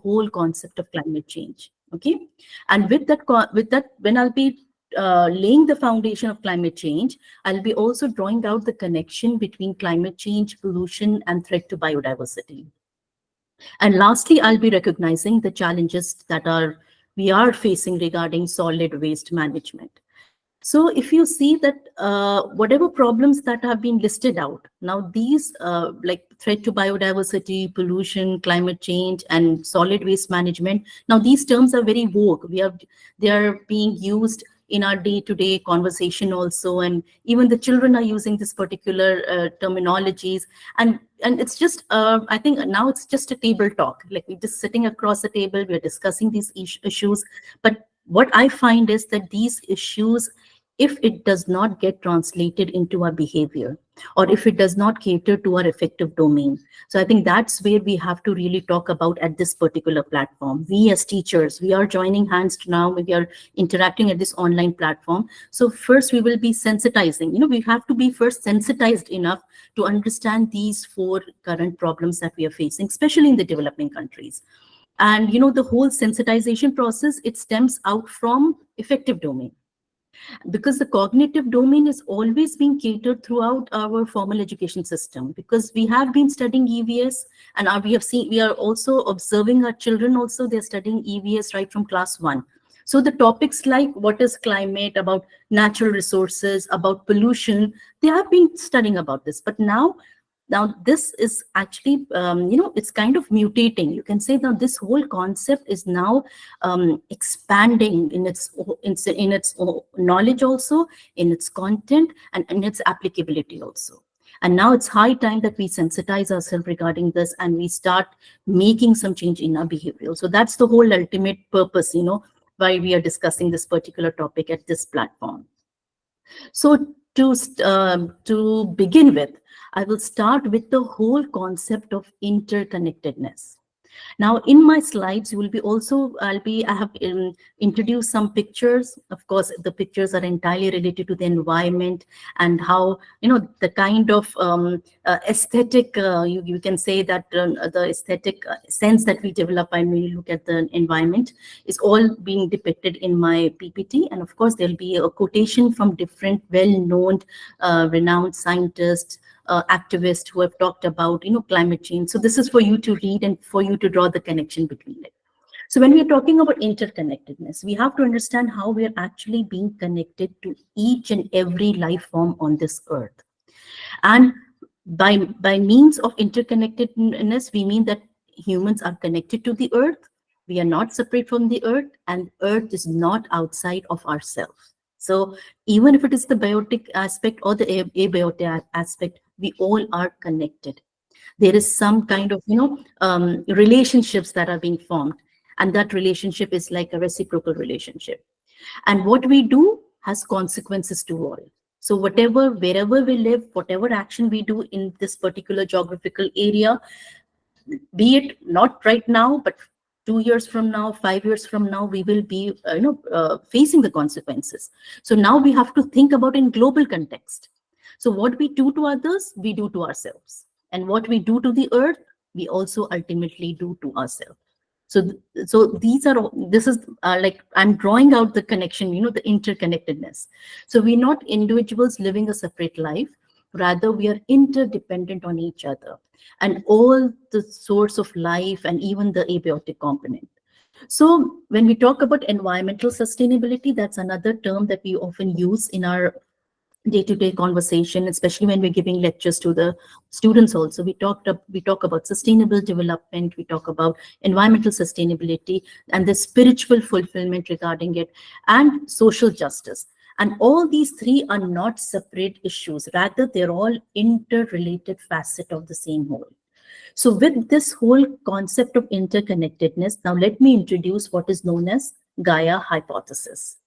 whole concept of climate change. Okay, and with that, when I'll be laying the foundation of climate change, I'll be also drawing out the connection between climate change, pollution, and threat to biodiversity. And lastly, I'll be recognizing the challenges that we are facing regarding solid waste management. So if you see that whatever problems that have been listed out, now these like threat to biodiversity, pollution, climate change, and solid waste management, now these terms are very vogue. They are being used in our day-to-day conversation also, and even the children are using this particular terminologies, and it's just I think now it's just a table talk, like we're just sitting across the table, we're discussing these issues. But what I find is that these issues, if it does not get translated into our behavior, or if it does not cater to our effective domain, so I think that's where we have to really talk about at this particular platform. We as teachers, we are joining hands now, we are interacting at this online platform. So first we will be sensitizing, we have to be first sensitized enough to understand these 4 current problems that we are facing, especially in the developing countries. And the whole sensitization process, it stems out from effective domain, because the cognitive domain is always being catered throughout our formal education system, because we have been studying EVS, and we are also observing our children also, they're studying EVS right from class 1. So the topics like what is climate, about natural resources, about pollution, they have been studying about this. But now this is actually, it's kind of mutating. You can say that this whole concept is now expanding in its knowledge also, in its content, and in its applicability also. And now it's high time that we sensitize ourselves regarding this, and we start making some change in our behavior. So that's the whole ultimate purpose, why we are discussing this particular topic at this platform. So to begin with, I will start with the whole concept of interconnectedness. Now, in my slides, I have introduced some pictures. Of course, the pictures are entirely related to the environment and how, the kind of aesthetic, you can say that the aesthetic sense that we develop when we look at the environment is all being depicted in my PPT. And of course, there'll be a quotation from different well-known, renowned scientists, activists who have talked about climate change. So this is for you to read and for you to draw the connection between it. So when we are talking about interconnectedness, we have to understand how we are actually being connected to each and every life form on this earth. And by means of interconnectedness, we mean that humans are connected to the earth, we are not separate from the earth, and earth is not outside of ourselves. So even if it is the biotic aspect or the abiotic aspect, we all are connected. There is some kind of, relationships that are being formed. And that relationship is like a reciprocal relationship. And what we do has consequences to all. So wherever we live, whatever action we do in this particular geographical area, be it not right now, but 2 years from now, 5 years from now, we will be facing the consequences. So now we have to think about in global context. So what we do to others, we do to ourselves. And what we do to the earth, we also ultimately do to ourselves. So this is like I'm drawing out the connection, the interconnectedness. So we're not individuals living a separate life. Rather, we are interdependent on each other and all the source of life and even the abiotic component. So when we talk about environmental sustainability, that's another term that we often use in our day-to-day conversation, especially when we're giving lectures to the students also. We talk about sustainable development, we talk about environmental sustainability and the spiritual fulfillment regarding it, and social justice. And all these 3 are not separate issues, rather they're all interrelated facets of the same whole. So with this whole concept of interconnectedness, now let me introduce what is known as Gaia hypothesis.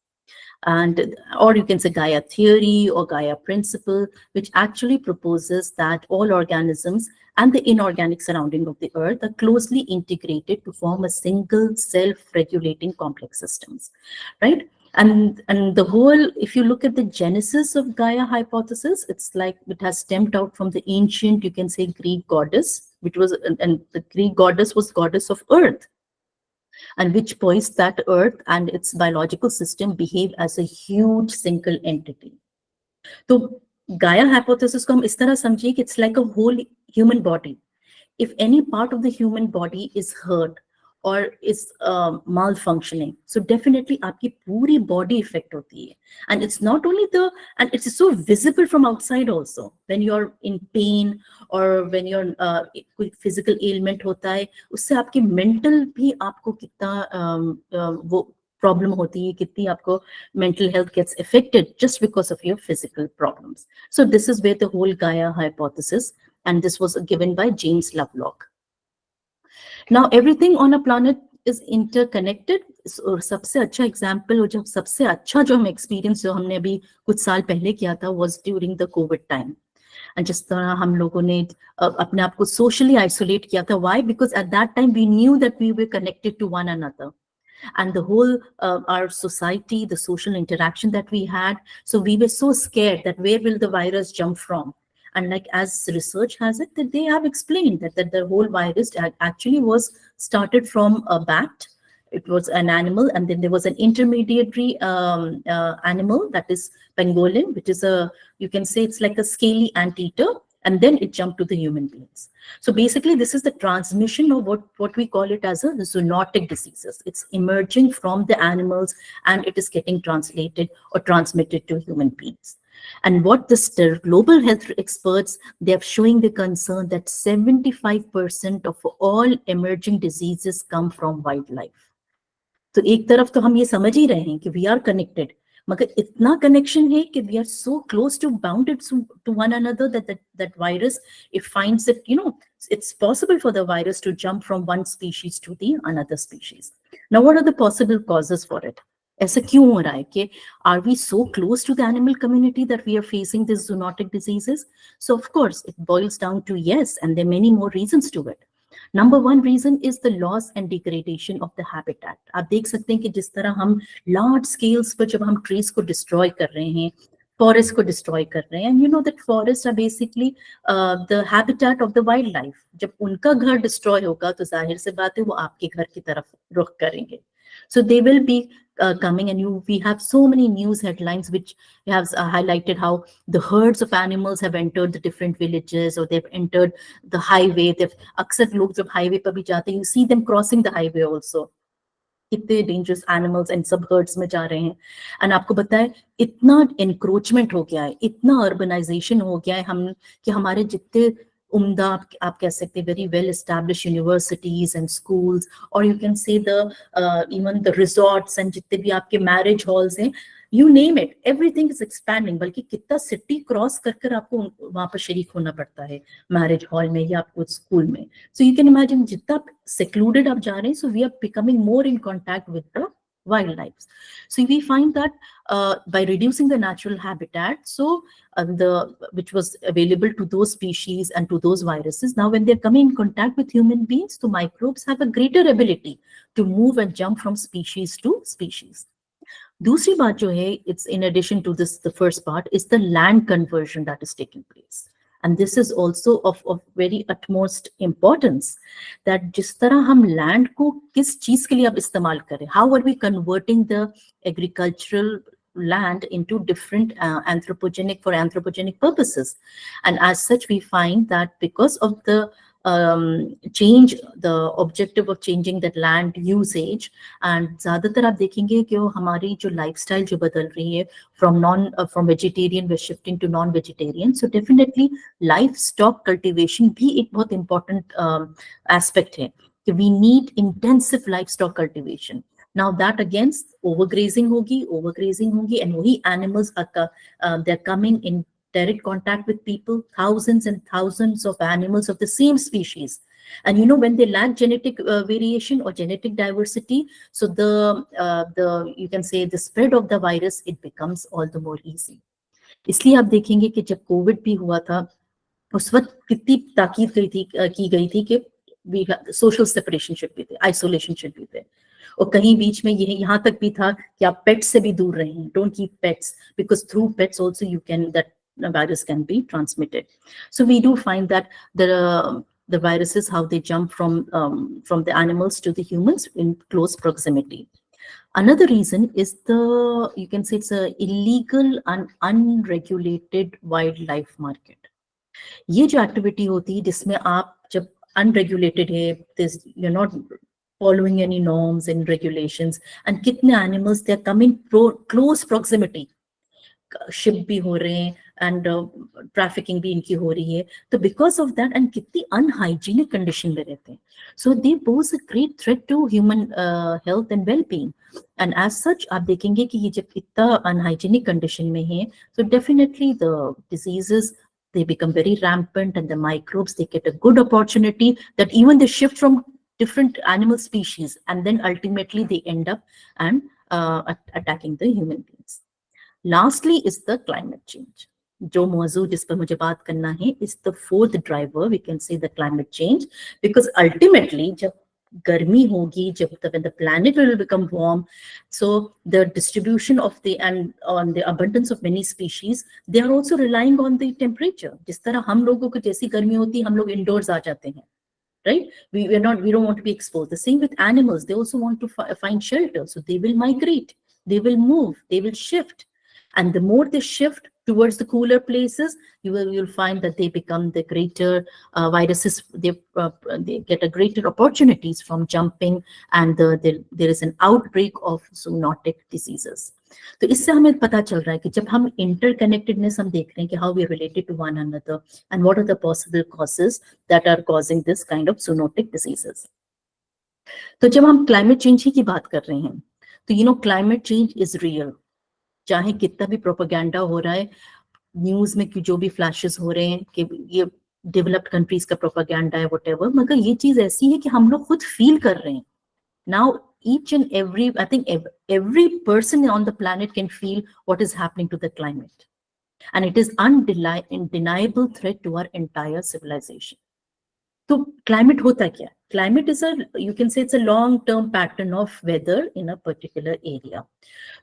Or you can say Gaia theory or Gaia principle, which actually proposes that all organisms and the inorganic surrounding of the earth are closely integrated to form a single self-regulating complex systems, right? And the whole, if you look at the genesis of Gaia hypothesis, it's like it has stemmed out from the ancient, you can say, Greek goddess, which was, and the Greek goddess was goddess of earth. and which points that Earth and its biological system behave as a huge single entity. तो Gaia hypothesis को हम इस तरह समझिए कि it's like a whole human body. If any part of the human body is hurt or is malfunctioning, so definitely आपकी पूरी body affect होती है. And it's not only and it's so visible from outside also. When you're in pain or when you're कोई physical ailment होता है, उससे आपकी mental भी आपको कितना वो problem होती है, कितनी आपको mental health gets affected just because of your physical problems. So this is where the whole Gaia hypothesis, and this was given by James Lovelock. Now everything on a planet is interconnected. So सबसे अच्छा example और जब सबसे अच्छा जो हम experience जो हमने अभी कुछ साल पहले किया था was during the COVID time. And जिस तरह हम लोगों ने अपने आप को socially isolate किया था. Why? Because at that time we knew that we were connected to one another. And the whole our society, the social interaction that we had, so we were so scared that where will the virus jump from. And like as research has it, that they have explained that the whole virus actually was started from a bat. It was an animal, and then there was an intermediary animal, that is pangolin, which is you can say it's like a scaly anteater, and then it jumped to the human beings. So basically, this is the transmission of what we call it as a zoonotic diseases. It's emerging from the animals and it is getting translated or transmitted to human beings. And what the global health experts, they're showing the concern that 75% of all emerging diseases come from wildlife. तो एक तरफ तो हम ये समझ ही रहे हैं कि we are connected, मगर इतना connection है कि we are so close to bounded to one another that virus, it finds that, you know, it's possible for the virus to jump from one species to the another species. Now, what are the possible causes for it? ऐसा क्यों हो रहा है कि are we so close to the animal community that we are facing these zoonotic diseases? So of course, it boils down to yes, and there are many more reasons to it. Number one reason is the loss and degradation of the habitat. आप देख सकते हैं कि जिस तरह हम large scales पर जब हम trees को destroy कर रहे हैं, forests को destroy कर रहे हैं, and you know that forests are basically the habitat of the wildlife. जब उनका घर destroy होगा तो जाहिर से बात है वो आपके घर की तरफ रुख करेंगे. So they will be coming, and we have so many news headlines which have highlighted how the herds of animals have entered the different villages, or they've entered the highway. They've अक्सर लोग जब highway पर भी जाते हैं, you see them crossing the highway also. कितने dangerous animals and सब herds में जा रहे हैं. And आपको बताएं, इतना encroachment हो गया है, इतना urbanization हो गया है हम कि हमारे जितने उम्दा आप कह सकते हैं very well established universities and schools, or you can say the even the resorts and जितने भी आपके marriage halls हैं, you name it, everything is expanding. बल्कि कितना city cross कर आपको वहाँ पर शरीक होना पड़ता है marriage hall में या आपको school में. So you can imagine जितना secluded आप जा रहे हैं, so we are becoming more in contact with the wildlife. So we find that by reducing the natural habitat, so which was available to those species and to those viruses, now when they're coming in contact with human beings, the microbes have a greater ability to move and jump from species to species. दूसरी बात जो है, it's in addition to this, the first part is the land conversion that is taking place. And this is also of very utmost importance, that जिस तरह हम land को किस चीज के लिए अब इस्तेमाल करें, how are we converting the agricultural land into different anthropogenic purposes. And as such, we find that because of the change, the objective of changing that land usage, and ज़्यादातर आप देखेंगे कि वो हमारी जो lifestyle जो बदल रही है, from vegetarian we're shifting to non-vegetarian. So definitely livestock cultivation भी एक बहुत important aspect है कि we need intensive livestock cultivation. Now that again overgrazing होगी, and वही animals are they're coming in direct contact with people, thousands and thousands of animals of the same species. And you know, when they lack genetic variation or genetic diversity, so the you can say the spread of the virus, it becomes all the more easy. इसलिए आप देखेंगे कि जब Covid भी हुआ था, उस वक्त कितनी ताकीद की गई थी कि सोशल सेपरेशन शुड बी थे, आइसोलेशन शुड बी थे. और कहीं बीच में यहाँ तक भी था कि आप पेट्स से भी दूर रहें, don't keep pets, because through pets also you can, that virus can be transmitted. So we do find that the the viruses, how they jump from the animals to the humans in close proximity. Another reason is the, you can say it's a illegal and unregulated wildlife market. ये जो activity होती है जिसमें आप जब unregulated है, you're not following any norms and regulations, and कितने animals they are coming close proximity, ship भी हो रहे हैं एंड ट्रैफिकिंग भी इनकी हो रही है, तो बिकॉज ऑफ दैट एंड कितनी अनहाइजीनिक कंडीशन में रहते हैं, so they pose a great threat to human health and wellbeing. And as such आप देखेंगे कि ये जब इतना अनहाइजीनिक कंडीशन में है, so definitely the diseases, they become very rampant, and the microbes, they get a good opportunity that even they shift from different animal species, and then ultimately they end up and attacking the human beings. Lastly is the climate change. जो मौजूद जिस पर मुझे बात करना है is the fourth driver, we can say the climate change, because ultimately जब गर्मी होगी, जब when the planet will become warm, so the distribution of the and on the abundance of many species, they are also relying on the temperature. जिस तरह हम लोगों को जैसी गर्मी होती है हम लोग indoors आ जाते हैं, right? We don't want to be exposed. The same with animals, they also want to find shelter, so they will migrate, they will move, they will shift. And the more they shift towards the cooler places, you'll find that they become the greater viruses, they get a greater opportunities from jumping, and there is an outbreak of zoonotic diseases. तो इससे हमें पता चल रहा है कि जब हम interconnectedness हम देख रहे हैं कि how we are related to one another and what are the possible causes that are causing this kind of zoonotic diseases. तो जब हम climate change ही की बात कर रहे हैं, तो climate change is real. चाहे कितना भी प्रोपेगेंडा हो रहा है न्यूज में, कि जो भी फ्लैशेस हो रहे हैं कि ये डेवलप्ड कंट्रीज का प्रोपेगेंडा है व्हाटएवर, मगर ये चीज ऐसी है कि हम लोग खुद फील कर रहे हैं. Now each and every, I think every person on the planet can feel what is happening to the climate, and it is undeniable threat to our entire civilization. तो क्लाइमेट होता क्या है? Climate is you can say it's a long term pattern of weather in a particular area.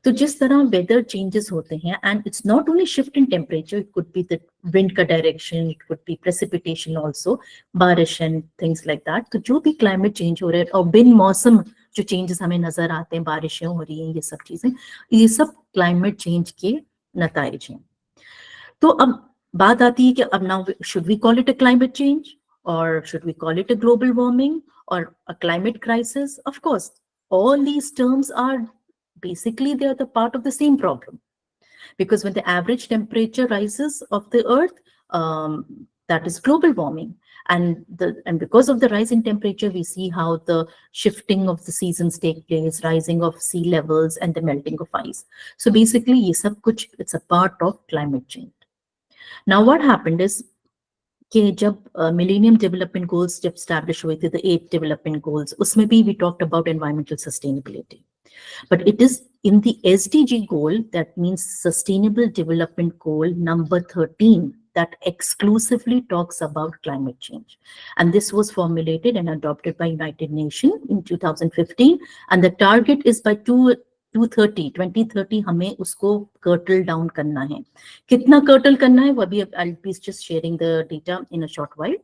तो जिस तरह weather changes होते हैं, and it's not only shift in temperature, it could be the wind का direction, it could be precipitation also, बारिश and things like that. तो जो भी क्लाइमेट चेंज हो रहा है और बिन मौसम जो चेंजेस हमें नजर आते हैं, बारिशें हो रही हैं, ये सब चीजें, ये सब क्लाइमेट चेंज के नताइज हैं. तो अब बात आती है कि अब now should we call it a climate change, or should we call it a global warming or a climate crisis? Of course, all these terms are basically, they are the part of the same problem, because when the average temperature rises of the earth, that is global warming, and because of the rise in temperature, we see how the shifting of the seasons take place, rising of sea levels and the melting of ice. So basically ye sab kuch, it's a part of climate change. Now what happened is कि जब millennium development goals जब establish हुए थे, the 8 development goals, उसमें भी we talked about environmental sustainability, but it is in the SDG goal, that means Sustainable Development Goal number 13, that exclusively talks about climate change. And this was formulated and adopted by United Nations in 2015, and the target is by 2030 हमें उसको curtail down करना है. कितना curtail करना है वो अभी, I'll be just sharing the data in a short while.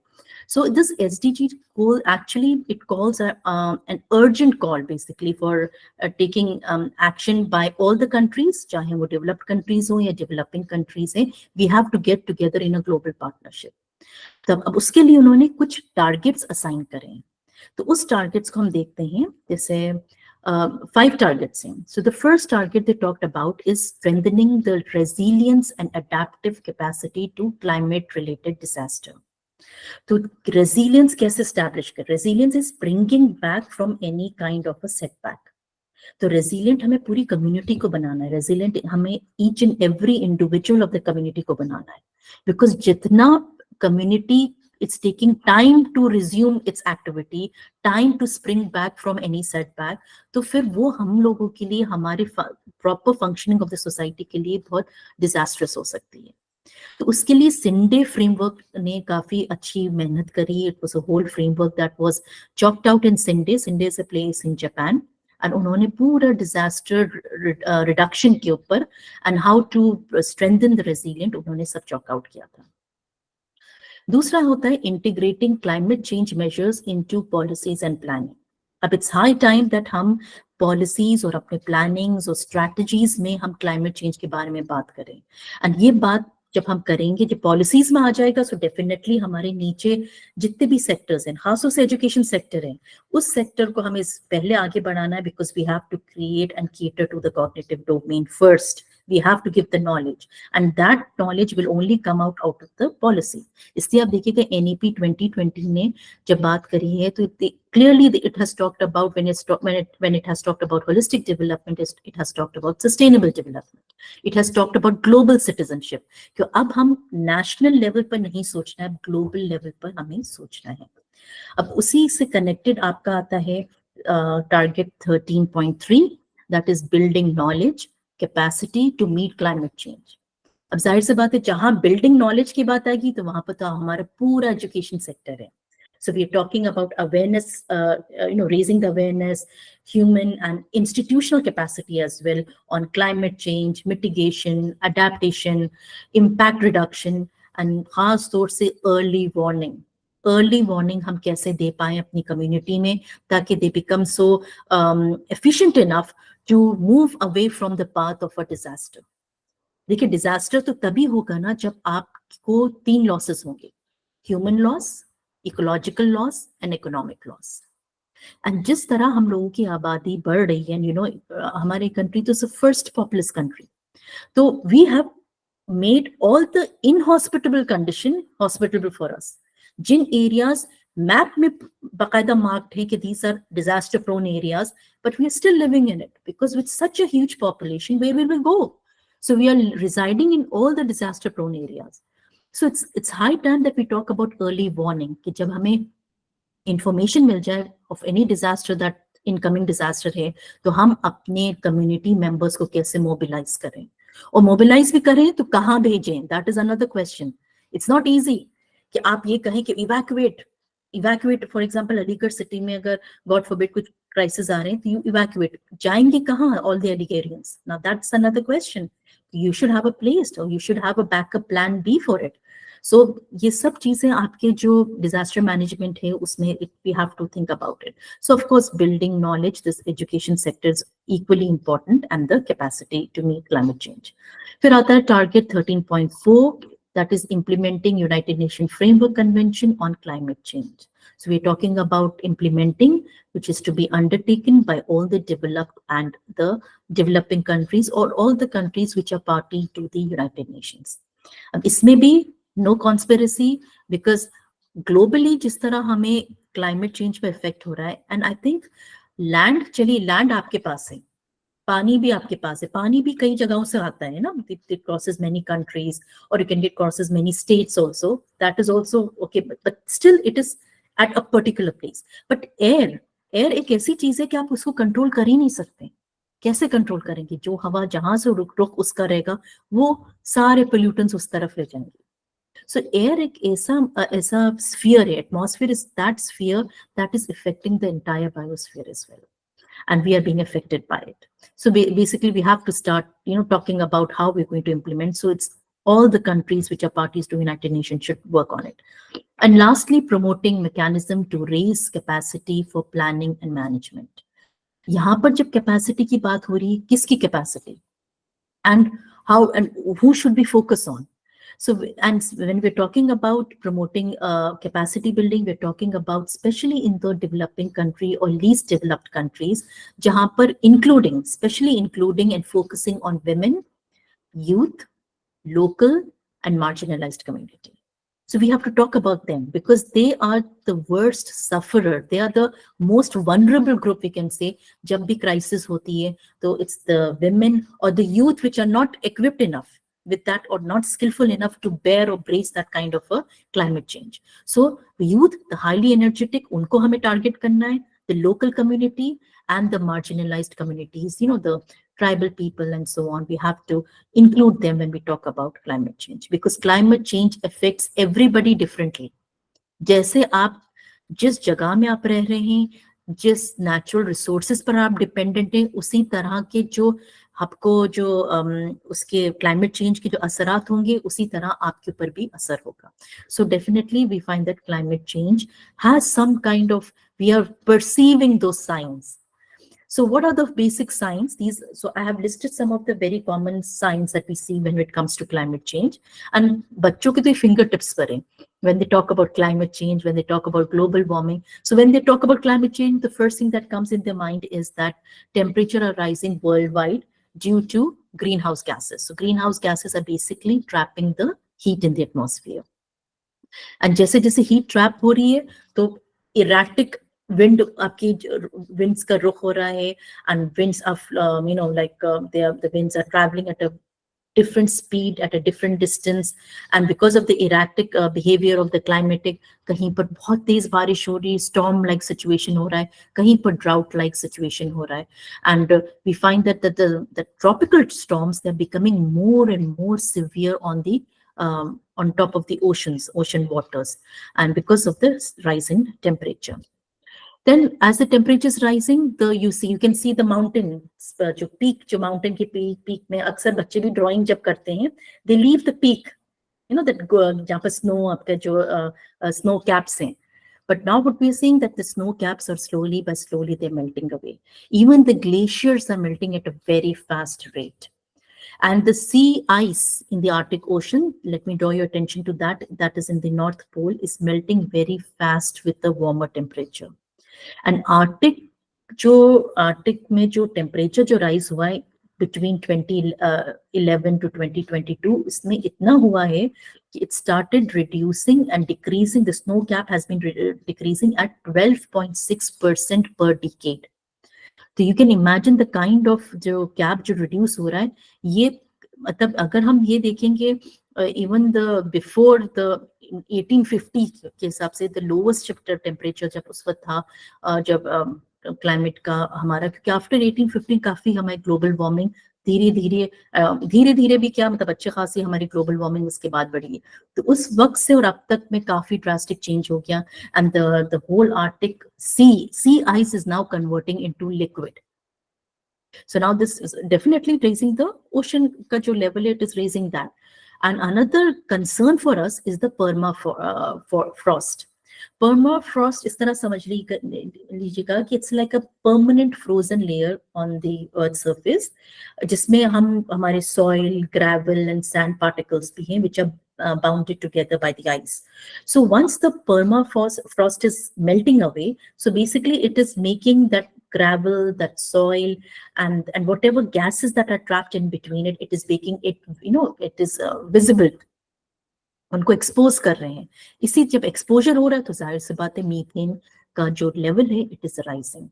So this SDG goal, actually it calls an urgent call basically for taking action by all the countries, चाहे वो developed countries हो या developing countries हैं, we have to get together in a global partnership. तब अब उसके लिए उन्होंने कुछ टारगेट्स असाइन करे हैं. तो उस टारगेट्स को हम देखते हैं, जैसे 5 targets हैं. So the first target they talked about is strengthening the resilience and adaptive capacity to climate-related disaster. तो resilience कैसे establish कर? Resilience is bringing back from any kind of a setback. तो resilient हमें पूरी community को बनाना है. Resilient हमें each and every individual of the community को बनाना है. Because जितना community, it's taking time to resume its activity, time to spring back from any setback, तो फिर वो हम लोगों के लिए, हमारे proper functioning of the society के लिए बहुत disastrous हो सकती है. तो उसके लिए सिंडे फ्रेमवर्क ने काफी अच्छी मेहनत करी. It was a whole framework that was chalked out in Sendai. Sendai is a place in Japan, and उन्होंने पूरा डिजास्टर रिडक्शन के ऊपर and how to strengthen the resilient, उन्होंने सब चॉक आउट किया था. दूसरा होता है integrating climate change measures into policies and planning. अब इट्स हाई टाइम दैट हम पॉलिसीज और अपने प्लानिंग्स और स्ट्रैटेजीज में हम क्लाइमेट चेंज के बारे में बात करें। एंड ये बात जब हम करेंगे, जब पॉलिसीज में आ जाएगा, सो डेफिनेटली हमारे नीचे जितने भी सेक्टर्स हैं, खासतौर से एजुकेशन सेक्टर है, उस सेक्टर को हमें पहले आगे बढ़ाना है, because we have to create and cater to the cognitive domain first. We have to give the knowledge, and that knowledge will only come out of the policy. इसलिए आप देखिएगा NEP 2020 ने जब बात करी है, तो clearly it has talked about, when it has talked about holistic development, it has talked about sustainable development. It has talked about global citizenship. क्यों अब हम national level पर नहीं सोचना है, global level पर हमें सोचना है. अब उसी से connected आपका आता है target 13.3, that is building knowledge capacity to meet climate change. अब जाहिर सी बात है, जहां बिल्डिंग नॉलेज की बात आएगी तो वहां पर तो हमारा पूरा एजुकेशन सेक्टर है. So we are talking about awareness, raising the awareness, human and institutional capacity as well on climate change, mitigation, adaptation, impact reduction, and खास तौर से early warning. Early warning हम कैसे दे पाएं अपनी कम्युनिटी में, ताकि they become so efficient enough to move away from the path of a disaster. देखिए, डिजास्टर तो तभी होगा ना जब आपको 3 लॉसेस होंगे: human loss, ecological loss and economic loss. And जिस तरह हम लोगों की आबादी बढ़ रही है, हमारी कंट्री तो फर्स्ट पॉपुलस कंट्री, तो we have made all the inhospitable condition hospitable for us. जिन एरियाज मैप में बाकायदा मार्क्ड है कि these are disaster prone areas, but we are still living in it, because with such a huge population, where will we go? So we are residing in all the disaster prone areas. So it's high time that we talk about early warning, कि जब हमें information मिल जाए of any disaster, that incoming disaster है, तो हम अपने community members को कैसे mobilize करें, और mobilize भी करें तो कहाँ भेजें, that is another question. It's not easy कि आप ये कहें कि evacuate, for example Aligarh city में अगर God forbid कुछ crisis आ रहे हैं, तो you evacuate, जाएंगे कहाँ all the Alligherians? Now that's another question. You should have a place, or you should have a backup plan B for it. So ये सब चीजें आपके जो disaster management है उसमें we have to think about it. So of course building knowledge, this education sector is equally important, and the capacity to meet climate change. फिर आता है target 13.4, that is implementing United Nations Framework Convention on Climate Change. So we're talking about implementing, which is to be undertaken by all the developed and the developing countries, or all the countries which are party to the United Nations. अब इसमें भी no conspiracy, because globally जिस तरह हमें climate change पे effect हो रहा है, and I think land आपके पास है, पानी भी आपके पास है, पानी भी कई जगहों से आता है ना, it crosses many countries, or you can get crosses many states also, that is also okay, but still it is at a particular place. But air एक ऐसी चीज है कि आप उसको कंट्रोल कर ही नहीं सकते. कैसे कंट्रोल करेंगे? जो हवा जहां से रुक उसका रहेगा, वो सारे पोल्यूटेंट्स उस तरफ ले जाएंगे. So air एक ऐसा sphere है, atmosphere is that sphere that is affecting the entire biosphere as well, and we are being affected by it. So basically we have to start talking about how we're going to implement. So it's all the countries which are parties to United Nations should work on it. And lastly, promoting mechanism to raise capacity for planning and management. यहाँ पर जब capacity की बात हो रही है, किसकी capacity and how and who should we focus on? So, and when we're talking about promoting capacity building, we're talking about especially in the developing country or least developed countries, jahan par especially including and focusing on women, youth, local and marginalized community. So we have to talk about them, because they are the worst sufferer. They are the most vulnerable group, we can say. Jab bhi crisis hoti hai, so it's the women or the youth which are not equipped enough with that, or not skillful enough to bear or brace that kind of a climate change. So the youth, the highly energetic, unko hame target karna hai, the local community and the marginalized communities, the tribal people and so on. We have to include them when we talk about climate change, because climate change affects everybody differently. जैसे आप जिस जगह में आप रह रहे हैं, जिस नेचुरल रिसोर्सेज पर आप डिपेंडेंट हैं, उसी तरह के जो आपको जो उसके क्लाइमेट चेंज के जो असरात होंगे उसी तरह आपके ऊपर भी असर होगा. So definitely we find that climate change has some kind of, we are perceiving those signs. So what are the basic signs? So I have listed some of the very common signs that we see when it comes to climate change. And बच्चों के तो fingertips पर हैं. When they talk about climate change, when they talk about global warming. So when they talk about climate change, the first thing that comes in their mind is that temperature are rising worldwide due to greenhouse gases. So greenhouse gases are basically trapping the heat in the atmosphere. And जैसे जैसे heat trap हो रही है तो erratic wind आपकी winds का रुख हो रहा है and winds of like the winds are travelling at a different speed at a different distance, and because of the erratic behavior of the climatic, कहीं पर बहुत तेज बारिश हो रही है, storm like situation हो रहा है, कहीं पर drought like situation हो रहा है, and we find that the tropical storms, they're becoming more and more severe on top of the ocean waters, and because of the rise in temperature. Then as the temperature is rising, you can see the mountain, जो peak, जो mountain की peak में अक्सर बच्चे भी drawing जब करते हैं, they leave the peak, that जहाँ पर snow आपका जो snow caps हैं. But now what we are seeing that the snow caps are slowly they're melting away. Even the glaciers are melting at a very fast rate. And the sea ice in the Arctic Ocean, let me draw your attention to that, that is in the North Pole, is melting very fast with the warmer temperature. And Arctic में जो temperature जो rise हुआ है between 2011 to 2022, इसमें इतना हुआ है कि it started reducing and decreasing. The snow cap has been decreasing at 12.6% per decade. तो you can imagine the kind of जो cap जो reduce हो रहा है, ये मतलब अगर हम ये देखेंगे even the before the 1850 के हिसाब से the lowest temperature जब उस वक्त था, जब क्लाइमेट का हमारा, क्योंकि आफ्टर 1850 काफी हमारी ग्लोबल वार्मिंग धीरे धीरे भी क्या मतलब अच्छे खासी हमारी ग्लोबल वार्मिंग उसके बाद बढ़ी है. तो उस वक्त से और अब तक में काफी ड्रास्टिक चेंज हो गया, and the whole Arctic sea ice is now converting into liquid. So now this is definitely raising the ocean ka jo level, it is raising that. And another concern for us is the permafrost. Permafrost इस तरह समझ लीजिएगा कि it's like a permanent frozen layer on the earth surface, जिसमें हमारे soil, gravel and sand particles भी हैं, which are bounded together by the ice. So once the permafrost is melting away, so basically it is making that gravel, that soil, and whatever gases that are trapped in between it, it is making it, it is visible. उनको expose कर रहे हैं. इसी जब exposure हो रहा है तो जाहिर सी बात है मीथेन का जो लेवल है it is rising,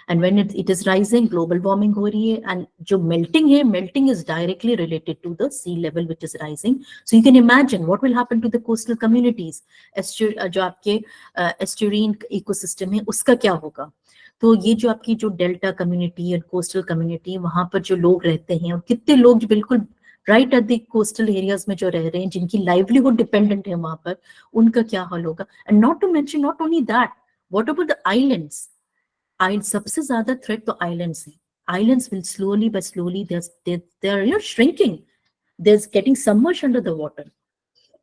and when it is rising global warming हो रही है, एंड जो मेल्टिंग है, melting is directly related to the sea level which is rising. So you can imagine what will happen to the coastal communities, जो आपके एस्चुरीन ecosystem है उसका क्या होगा. तो ये जो आपकी जो डेल्टा कम्युनिटी और कोस्टल कम्युनिटी, वहां पर जो लोग रहते हैं, और कितने लोग जो बिल्कुल right at the coastal areas में जो रह रहे हैं, जिनकी लाइवलीहुड डिपेंडेंट है वहां पर, उनका क्या हाल होगा. And not to mention not only that, what about the islands. सबसे ज्यादा थ्रेट तो आइलैंड्स है. Islands will slowly but slowly they are shrinking, they are getting submerged under the water.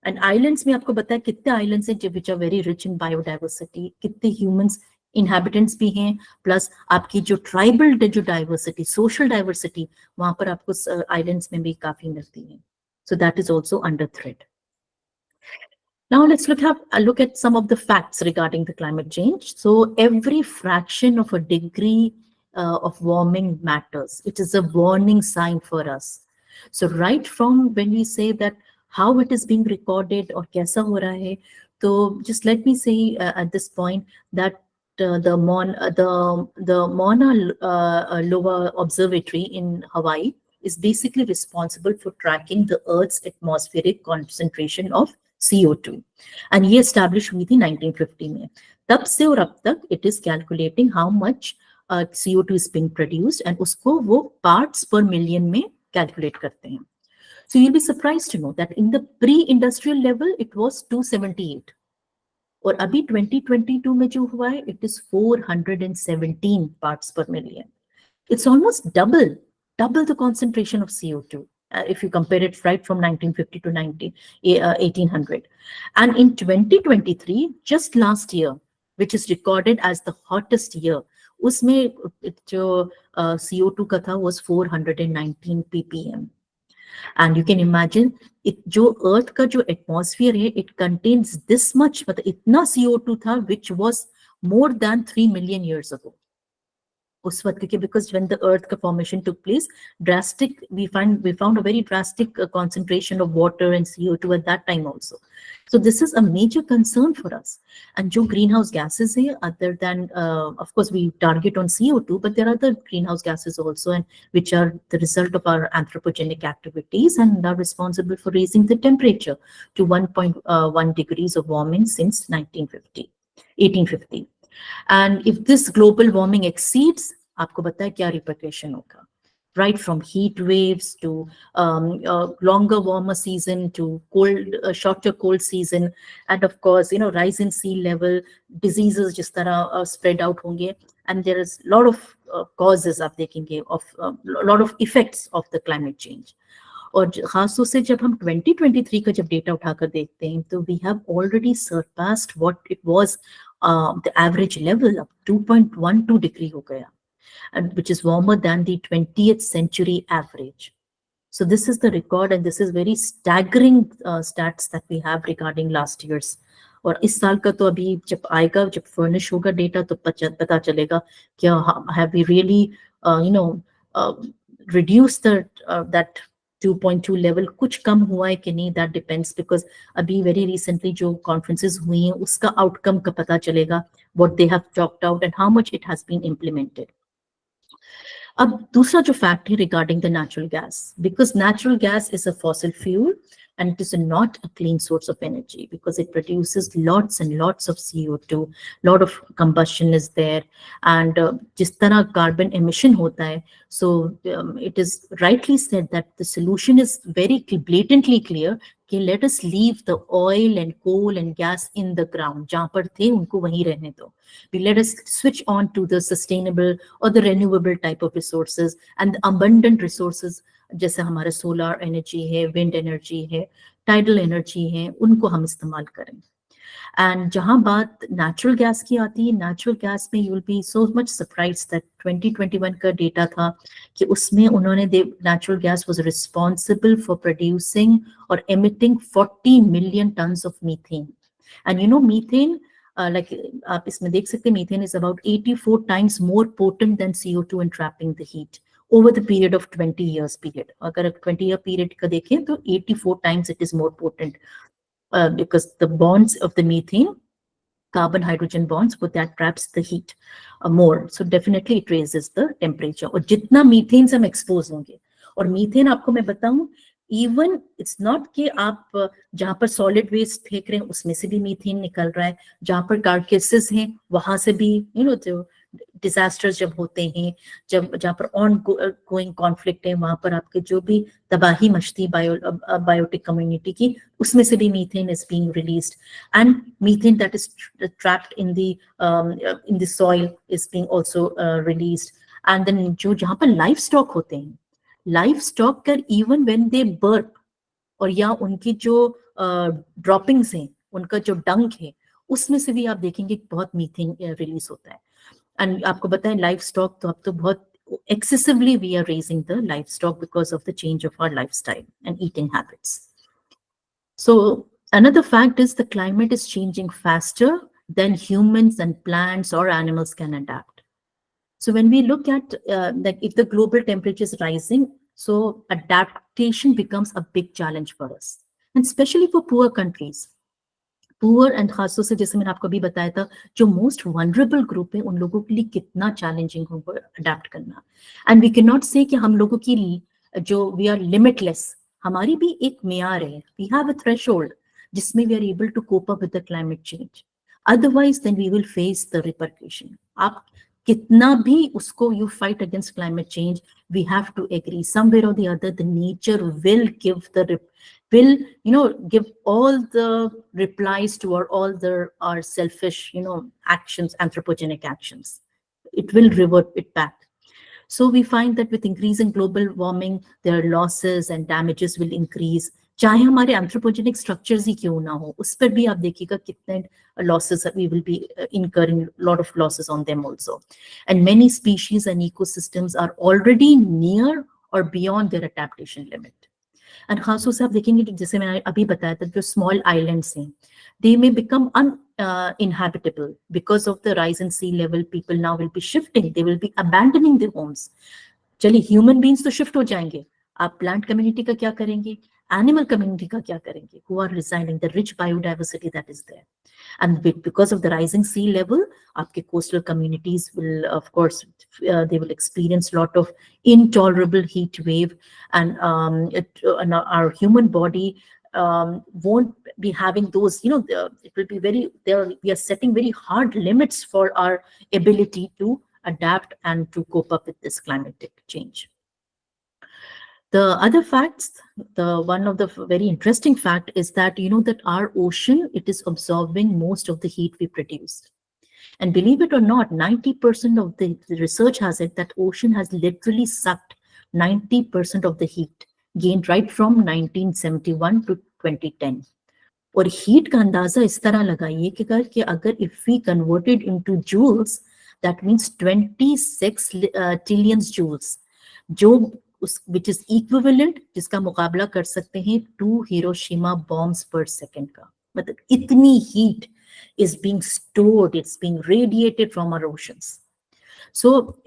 And islands में आपको बताया कितने आइलैंड्स हैं which are very rich in biodiversity, कितने ह्यूमंस इनहैबिटेंट्स भी हैं, प्लस आपकी जो ट्राइबल जो डाइवर्सिटी, सोशल डाइवर्सिटी, वहां पर आपको आइलैंड्स में भी काफी मिलती है. So that is also under threat. Now let's look at some of the facts regarding the climate change. So every fraction of a degree of warming matters. It is a warning sign for us. So right from when we say that how it is being recorded or kaisa ho raha hai, so just let me say at this point that the Mauna Loa Observatory in Hawaii is basically responsible for tracking the Earth's atmospheric concentration of CO2, and ये established हुई थी 1950 में. तब से और अब तक it is calculating how much CO2 is being produced, and उसको वो parts per million में calculate करते हैं. So you'll be surprised to know that in the pre-industrial level it was 278, और अभी 2022 में जो हुआ है it is 417 parts per million. It's almost double. double the concentration of CO2. If you compare it right from 1950 to 1800. And in 2023, just last year, which is recorded as the hottest year, उसमें जो CO2 का था was 419 ppm. And you can imagine it, जो Earth का जो atmosphere है, it contains this much, मतलब इतना CO2 था, which was more than 3 million years ago. उस वक्त के, because when the earth formation took place, we found a very drastic concentration of water and CO2 at that time also. So this is a major concern for us. And जो greenhouse gases है, other than of course we target on CO2, but there are other greenhouse gases also, and which are the result of our anthropogenic activities and are responsible for raising the temperature to 1.1 degrees of warming since 1850. And if this global warming exceeds, आपको पता है क्या repercussion होगा? Right from heat waves to longer warmer season to shorter cold season, and of course, rise in sea level, diseases जिस तरह spread out होंगे, and there is a lot of causes आप देखेंगे of lot of effects of the climate change. और खासतौर से जब हम 2023 का जब डेटा उठाकर देखते हैं, तो we have already surpassed what it was the average level of 2.12 degree हो गया, and which is warmer than the 20th century average. So this is the record, and this is very staggering stats that we have regarding last year's. और इस साल का तो अभी जब आएगा, जब फर्निश होगा डेटा, तो पता चलेगा क्या have we really reduced that 2.2 level, कुछ कम हुआ है कि नहीं, that depends, because अभी very recently जो conferences हुई हैं, उसका outcome का पता चलेगा, what they have chalked out and how much it has been implemented. अब दूसरा जो fact है regarding the natural gas, because natural gas is a fossil fuel and it is not a clean source of energy, because it produces lots and lots of CO2, lot of combustion is there, and जिस तरह carbon emission होता है, so it is rightly said that the solution is very blatantly clear कि let us leave the oil and coal and gas in the ground, जहाँ पर थे उनको वहीं रहने दो. Let us switch on to the sustainable or the renewable type of resources and the abundant resources, जैसे हमारे सोलर एनर्जी है, विंड एनर्जी है, टाइडल एनर्जी है, उनको हम इस्तेमाल करें. एंड जहां बात नेचुरल गैस की आती है, नेचुरल गैस में you will be so much surprised that 2021 का डेटा था कि उसमें उन्होंने natural gas was responsible for producing और emitting 40 million tons of methane. And methane, like आप इसमें देख सकते हैं, methane is about 84 times more potent than CO2 in trapping the heat over the period of 20 years period. अगर 20 year period का देखें तो 84 times it is more potent because the bonds of the methane, carbon hydrogen bonds, but that traps the heat more. So definitely it raises the temperature. और जितना methane से हम expose होंगे, और मीथेन आपको मैं बताऊं, इवन इट्स नॉट कि आप जहां पर सॉलिड वेस्ट फेंक रहे हैं उसमें से भी मीथेन निकल रहा है, जहां पर कार्केसेस हैं वहां से भी जो डिजास्टर्स जब होते हैं, जहां पर ऑन गोइंग कॉन्फ्लिक्ट है, वहां पर आपके जो भी तबाही मचती बायोटिक कम्युनिटी की, उसमें से भी methane is being released, and methane that is trapped in the soil is being also released. And then जहां पर लाइफ स्टॉक होते हैं, लाइफ स्टॉक कर इवन व्हेन दे बर्प, और या उनकी जो ड्रॉपिंग्स हैं, उनका जो डंक है, उसमें से भी आप देखेंगे बहुत मीथेन रिलीज होता है. एंड आपको बताएं लाइफ स्टॉक तो अब तो बहुत excessively we are raising the livestock because of the change of our lifestyle and eating habits. So another fact is the climate is changing faster than humans and plants or animals can adapt. So when we look at like if the global temperature is rising, so adaptation becomes a big challenge for us, and especially for poor countries. Poor and खासतौर से जैसे मैंने आपको अभी बताया था, जो most vulnerable group है, उन लोगों के लिए कितना चैलेंजिंग होगा अडेप्ट करना. एंड वी कैन नॉट से कि हम लोगों की जो वी आर लिमिटलेस, हमारी भी एक मेयार है, वी हैव अ थ्रेशोल्ड जिसमें we are able to cope up with the climate change. Otherwise then we will face the repercussion. आप कितना भी उसको you fight against climate change, we have to agree somewhere or the other the nature will give give all the replies to all our selfish actions, anthropogenic actions. It will revert it back. So we find that with increasing global warming, their losses and damages will increase. चाहे हमारे anthropogenic structures ही क्यों ना हो, उस पर भी आप देखिएगा कितने losses we will be incurring a lot of losses on them also. And many species and ecosystems are already near or beyond their adaptation limit. And खासतौर से आप देखेंगे जैसे मैंने अभी बताया था जो small islands हैं, they may become uninhabitable because of the rise in sea level. People now will be shifting, they will be abandoning their homes. चलिए ह्यूमन बींग्स तो शिफ्ट हो जाएंगे, आप प्लांट कम्युनिटी का क्या करेंगे, एनिमल कम्युनिटी का क्या करेंगे, who are residing, the rich biodiversity that is there. And because of the rising sea level, आपके coastal communities will, of course, they will experience a lot of intolerable heat wave, and our human body won't be having those, it will be very, we are setting very hard limits for our ability to adapt and to cope up with this climatic change. The other facts, one of the very interesting fact is that, that our ocean, it is absorbing most of the heat we produce. And believe it or not, 90% of the research has it that ocean has literally sucked 90% of the heat gained right from 1971 to 2010. और heat का अंदाजा इस तरह लगाइए कि अगर if we converted into joules, that means 26 trillion joules, जो which is equivalent, जिसका मुकाबला कर सकते हैं 2 हिरोशिमा bombs per second का. मतलब इतनी heat is being stored, it's being radiated from our oceans. So,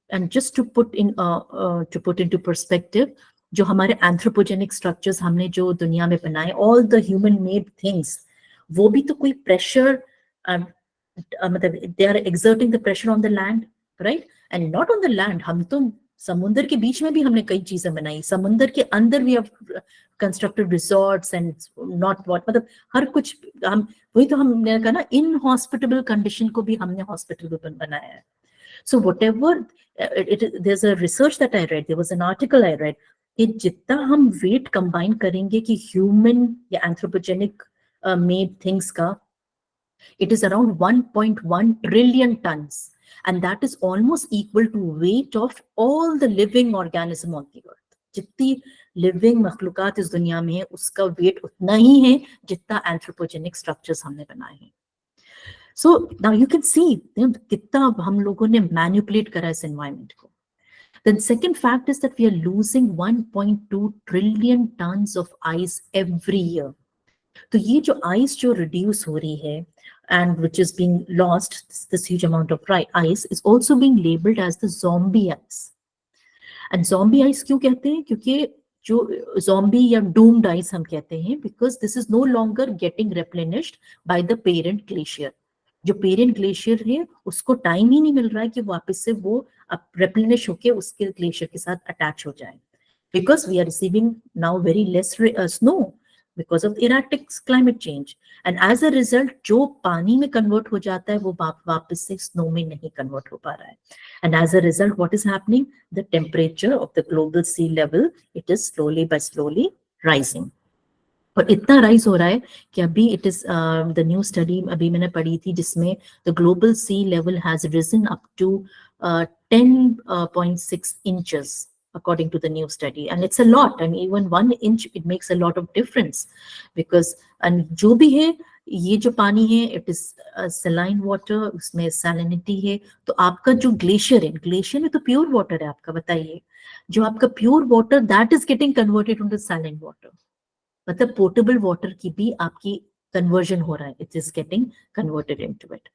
and just to put into perspective, जो हमारे anthropogenic structures हमने जो दुनिया में बनाए, all the human made things, वो भी तो कोई pressure, मतलब they are exerting the pressure on the land, right? And not on the land, हम तो समुंदर के बीच में भी हमने कई चीजें बनाई, समुंदर के अंदर we have constructed resorts and not what, मतलब हर कुछ हम, वही तो हमने कहा ना, inhospitable condition को भी हमने hospitable बनाया है. So whatever, there's a research that I read, there was an article I read, कि जितना हम weight combine करेंगे कि human या anthropogenic made things का, it is around 1.1 trillion tons. And that is almost equal to weight of all the living organism on the earth. जितनी living मखलूकात इस दुनिया में है, उसका weight उतना ही है जितना anthropogenic structures हमने बनाए हैं. So now you can see कितना हम लोगों ने manipulate करा इस environment को. The second fact is that we are losing 1.2 trillion tons of ice every year. तो ये जो ice जो reduce हो रही है, and which is being lost, this huge amount of ice is also being labeled as the zombie ice. And zombie ice क्यों कहते हैं? क्योंकि जो zombie या doomed ice हम कहते हैं, because this is no longer getting replenished by the parent glacier. जो parent glacier है, उसको time ही नहीं मिल रहा है कि वापस से वो replenish होके उसके glacier के साथ attach हो जाए. Because we are receiving now very less snow because of erratic climate change. And as a result, जो पानी में convert हो जाता है, वो वापस से snow में नहीं convert हो पा रहा है. And as a result, what is happening? The temperature of the global sea level, it is slowly by slowly rising. और इतना राइज हो रहा है कि अभी it is the new study अभी मैंने पढ़ी थी जिसमें the global sea level has risen up to 10.6 inches according to the new study, and it's a lot. I mean, even 1 inch it makes a lot of difference, because and जो भी है ये जो पानी है it is saline water, उसमें salinity है. तो आपका जो ग्लेशियर है, ग्लेशियर में तो प्योर वाटर है आपका, बताइए, जो आपका pure water that is getting converted into saline water. मतलब पोर्टेबल वाटर की भी आपकी कन्वर्जन हो रहा है, it is getting converted into it.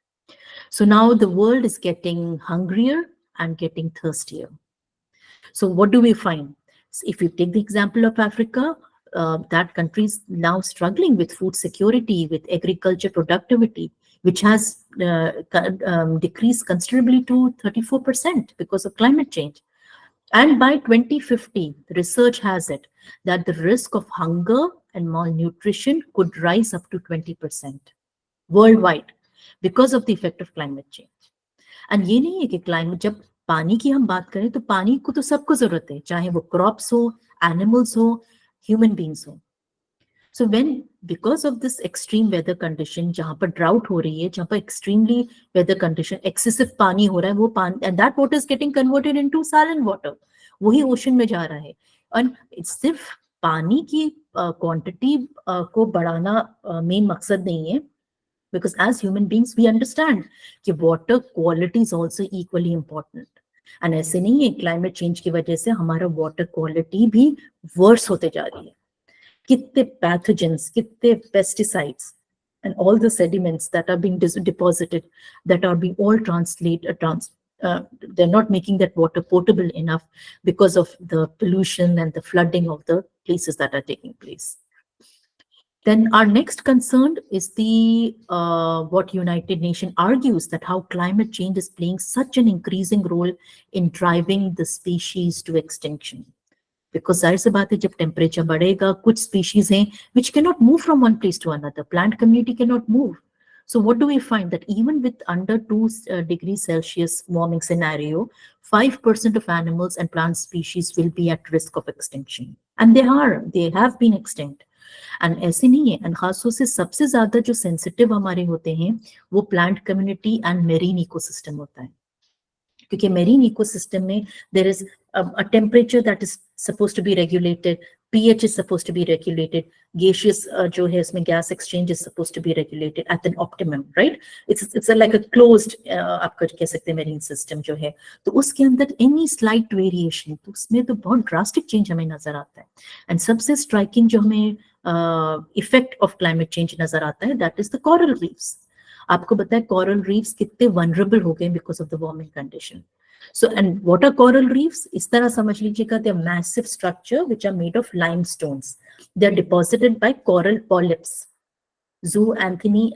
So now the world is getting hungrier and getting thirstier. So what do we find? If you take the example of Africa, that country is now struggling with food security, with agriculture productivity, which has decreased considerably to 34% because of climate change. And by 2050, research has it that the risk of hunger and malnutrition could rise up to 20% worldwide because of the effect of climate change. And ये नहीं है कि climate, जब पानी की हम बात करें तो पानी को तो सबको जरूरत है, चाहे वो crops हो, animals हो, human beings हो. So when because of this extreme weather condition, जहाँ पर drought हो रही है, जहाँ पर extremely weather condition, excessive पानी हो रहा है, वो पानी, and that water is getting converted into saline water, वही ocean में जा रहा है. और सिर्फ पानी की quantity को बढ़ाना main मकसद नहीं है, because as human beings we understand कि water quality is also equally important. And ऐसे नहीं है, climate change की वजह से हमारा water quality भी worse होते जा रही है. कितने pathogens, कितने pesticides, and all the sediments that are being deposited, that are being all they're not making that water potable enough because of the pollution and the flooding of the places that are taking place. Then our next concern is the what United Nations argues, that how climate change is playing such an increasing role in driving the species to extinction. Because जाहिर सी बात है, जब temperature बढ़ेगा, कुछ species हैं which cannot move from one place to another. Plant community cannot move. So what do we find? That even with under 2 degrees Celsius warming scenario, 5% of animals and plant species will be at risk of extinction. And they have been extinct. And ऐसे नहीं है, and खासतौर से सबसे ज्यादा जो sensitive हमारे होते हैं वो plant community and marine ecosystem होता है, क्योंकि मेरीन इकोसिस्टम में there is a temperature that is supposed to be regulated, pH is supposed to be regulated, gaseous जो है इसमें gas exchange is supposed to be regulated at an optimum, right? It's like a closed आप कह सकते हैं marine system जो है, तो उसके अंदर any slight variation तो उसमें तो बहुत drastic change हमें नजर आता है. And सबसे striking जो हमें effect of climate change नजर आता है, that is the coral reefs. आपको पता है coral reefs कितने vulnerable हो गए because of the warming condition. So, and what are coral reefs? इस तरह समझ लीजिएगा, they are massive structure which are made of limestones. They are deposited by coral polyps. Zooanthini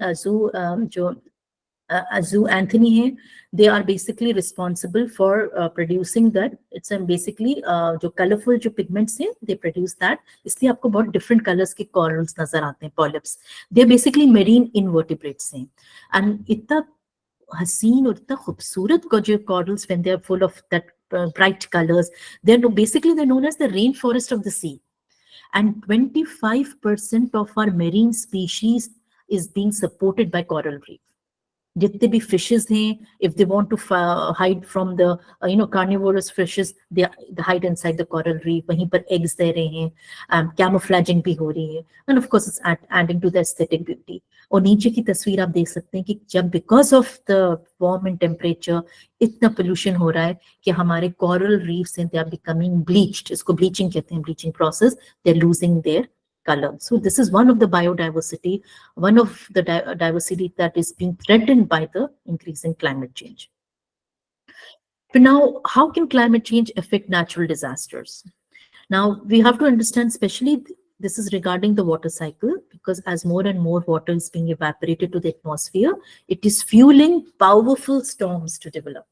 है, they are basically responsible for producing that. It's basically जो colorful जो pigments हैं, they produce that. इसलिए आपको बहुत different colors के corals नजर आते हैं, polyps. They are basically marine invertebrates हैं. And इतना हसीन और इतना खूबसूरत को जो corals, when they are full of that bright colors, they're known as the rainforest of the sea. And 25% of our marine species is being supported by coral reef. जितने भी fishes हैं, if they want to hide from the carnivorous fishes, they hide inside the coral reef. वहीं पर eggs दे रहे हैं, camouflaging भी हो रही है, and of course it's adding to the aesthetic beauty. और नीचे की तस्वीर आप देख सकते हैं कि जब because of the warm and temperature इतना pollution हो रहा है कि हमारे coral reefs हैं, they are becoming bleached. इसको bleaching कहते हैं, bleaching process. They're losing their color. So this is one of the biodiversity, one of the diversity that is being threatened by the increasing climate change. But now, how can climate change affect natural disasters? Now, we have to understand, especially this is regarding the water cycle, because as more and more water is being evaporated to the atmosphere, it is fueling powerful storms to develop.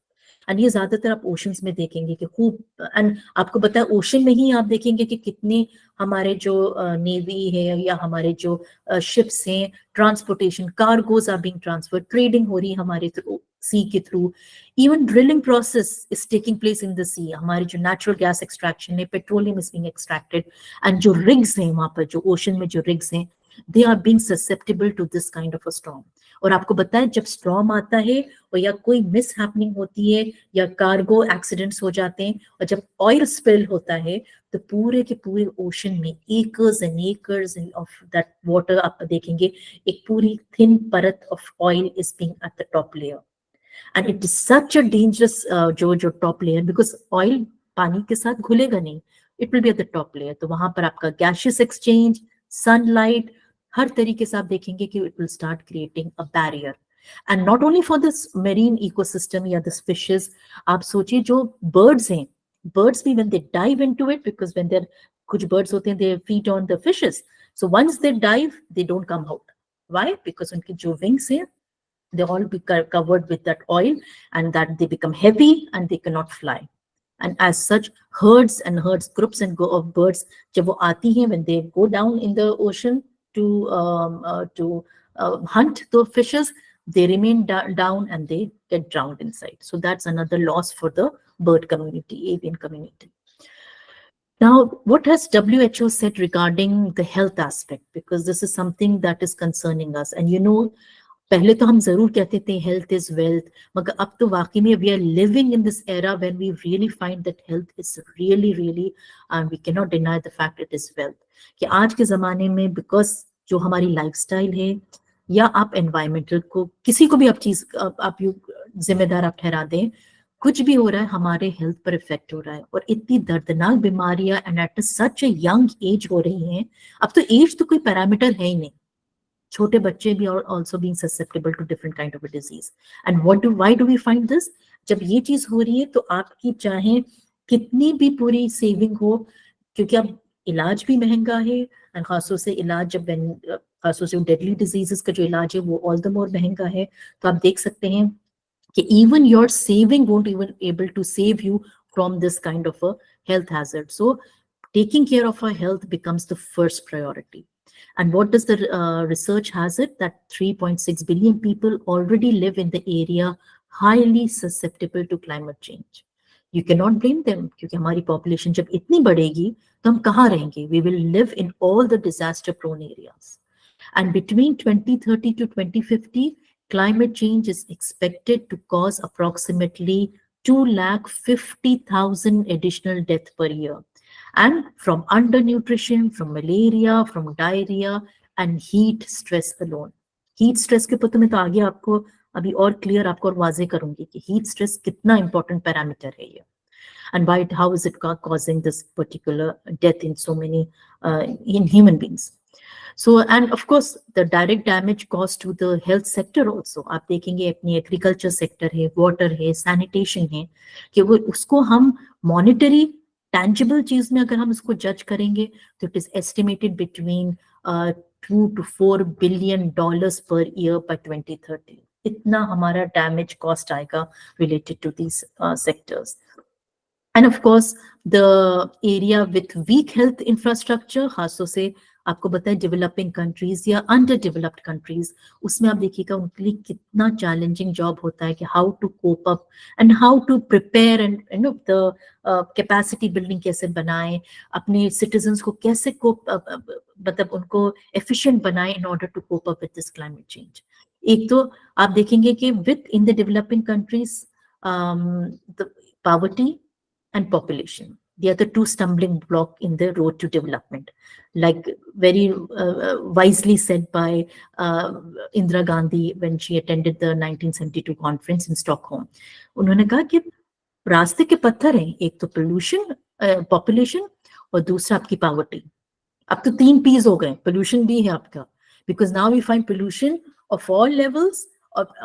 And ये ज्यादातर आप oceans में देखेंगे कि खूब, and आपको पता है ओशन में ही आप देखेंगे कि कितने हमारे जो नेवी है या हमारे जो शिप्स हैं, transportation, cargoes are being transfer, trading हो रही है हमारे थ्रू सी के through, even drilling process is taking place in the sea. हमारे जो नेचुरल गैस एक्सट्रैक्शन है, petroleum is being extracted, and जो रिग्स हैं वहां पर, जो ओशन में जो रिग्स हैं, they are being susceptible to this kind of a storm. और आपको बताएं, जब स्टॉर्म आता है और या कोई मिस हैपनिंग होती है या कार्गो एक्सीडेंट्स हो जाते हैं और जब ऑयल स्पिल होता है तो पूरे के पूरे ओशन में acres and acres of that water आप देखेंगे, एक पूरी थिन परत of oil is being at the top layer. And it is such a dangerous जो टॉप लेयर, बिकॉज ऑयल पानी के साथ घुलेगा नहीं, it will be at the top layer. तो वहां पर आपका गैशियस एक्सचेंज, सनलाइट, हर तरीके से आप देखेंगे कि it will start creating a barrier. And not only for this marine ecosystem या दिस फिशेस, आप सोचिए जो बर्ड्स हैं, बर्ड्स भी when they dive into it, because when there, कुछ बर्ड्स होते हैं they feed on the fishes, so once they dive they don't come out. Why? Because उनके जो विंग्स हैं, they all be covered with that oil, and that they become heavy and they cannot fly. And as such, herds and herds, groups and of birds, जब वो आती हैं, when they go down in the ocean to hunt the fishes, they remain down and they get drowned inside. So that's another loss for the bird community, avian community. Now, what has WHO said regarding the health aspect? Because this is something that is concerning us. And पहले तो हम जरूर कहते थे health is wealth, मगर अब तो वाकई में we are living in this era when we really find that health is really, and we cannot deny the fact it is wealth. कि आज के ज़माने में because जो हमारी lifestyle है या आप environmental को किसी को भी आप जिम्मेदार आप ठहरा दें, कुछ भी हो रहा है हमारे हेल्थ पर इफेक्ट हो रहा है और इतनी दर्दनाक बीमारियां and at such a young age हो रही हैं. अब तो एज तो कोई पैरामीटर है ही नहीं, छोटे बच्चे भी और also being susceptible to different kind of disease. And why do we find this? जब ये चीज हो रही है तो आपकी चाहे कितनी भी पूरी सेविंग हो, क्योंकि अब इलाज भी महंगा है एंड खासतौर से इलाज जब खासतौर से डेडली डिजीजेस का जो इलाज है वो ऑल द मोर महंगा है. तो आप देख सकते हैं कि even your saving won't even able to save you from this kind of a health hazard. So taking care of our health becomes the first priority. And what does the research has it? That 3.6 billion people already live in the area highly susceptible to climate change. You cannot blame them क्योंकि हमारी population जब इतनी बढ़ेगी तो हम कहाँ रहेंगे? We will live in all the disaster prone areas. And between 2030 to 2050, climate change is expected to cause approximately 250,000 additional deaths per year. And from undernutrition, from malaria, from diarrhea, and heat stress alone. Heat stress के ऊपर तो मैं तो आगे आपको अभी और clear आपको और वाजे करूंगी कि heat stress कितना important parameter है ये. And how is it causing this particular death in so many in human beings? So, and of course, the direct damage caused to the health sector also. आप देखेंगे अपनी agriculture sector है, water है, sanitation है, कि वो उसको हम monetary tangible चीज में अगर हम उसको judge करेंगे, तो it is estimated between $2 to $4 billion per year by 2030. इतना हमारा damage cost आएगा related to these sectors. And of course, the area with weak health infrastructure, खासतौर से आपको बताएं डेवलपिंग कंट्रीज या अंडर डेवलप्ड कंट्रीज, उसमें आप देखिएगा उनके लिए कितना चैलेंजिंग जॉब होता है कि how to cope up and how to prepare and the capacity building कैसे बनाएं, अपने सिटीजन्स को कैसे कोप मतलब उनको एफिशिएंट बनाएं in order to cope up with this climate change. एक तो आप देखेंगे कि within the developing countries the poverty and population. They are the two stumbling block in the road to development. Like very wisely said by Indira Gandhi when she attended the 1972 conference in Stockholm. उन्होंने कहा कि रास्ते के पत्थर हैं, एक तो pollution, population और दूसरा आपकी poverty. अब तो 3 P's हो गए, pollution भी है आपका, because now we find pollution of all levels,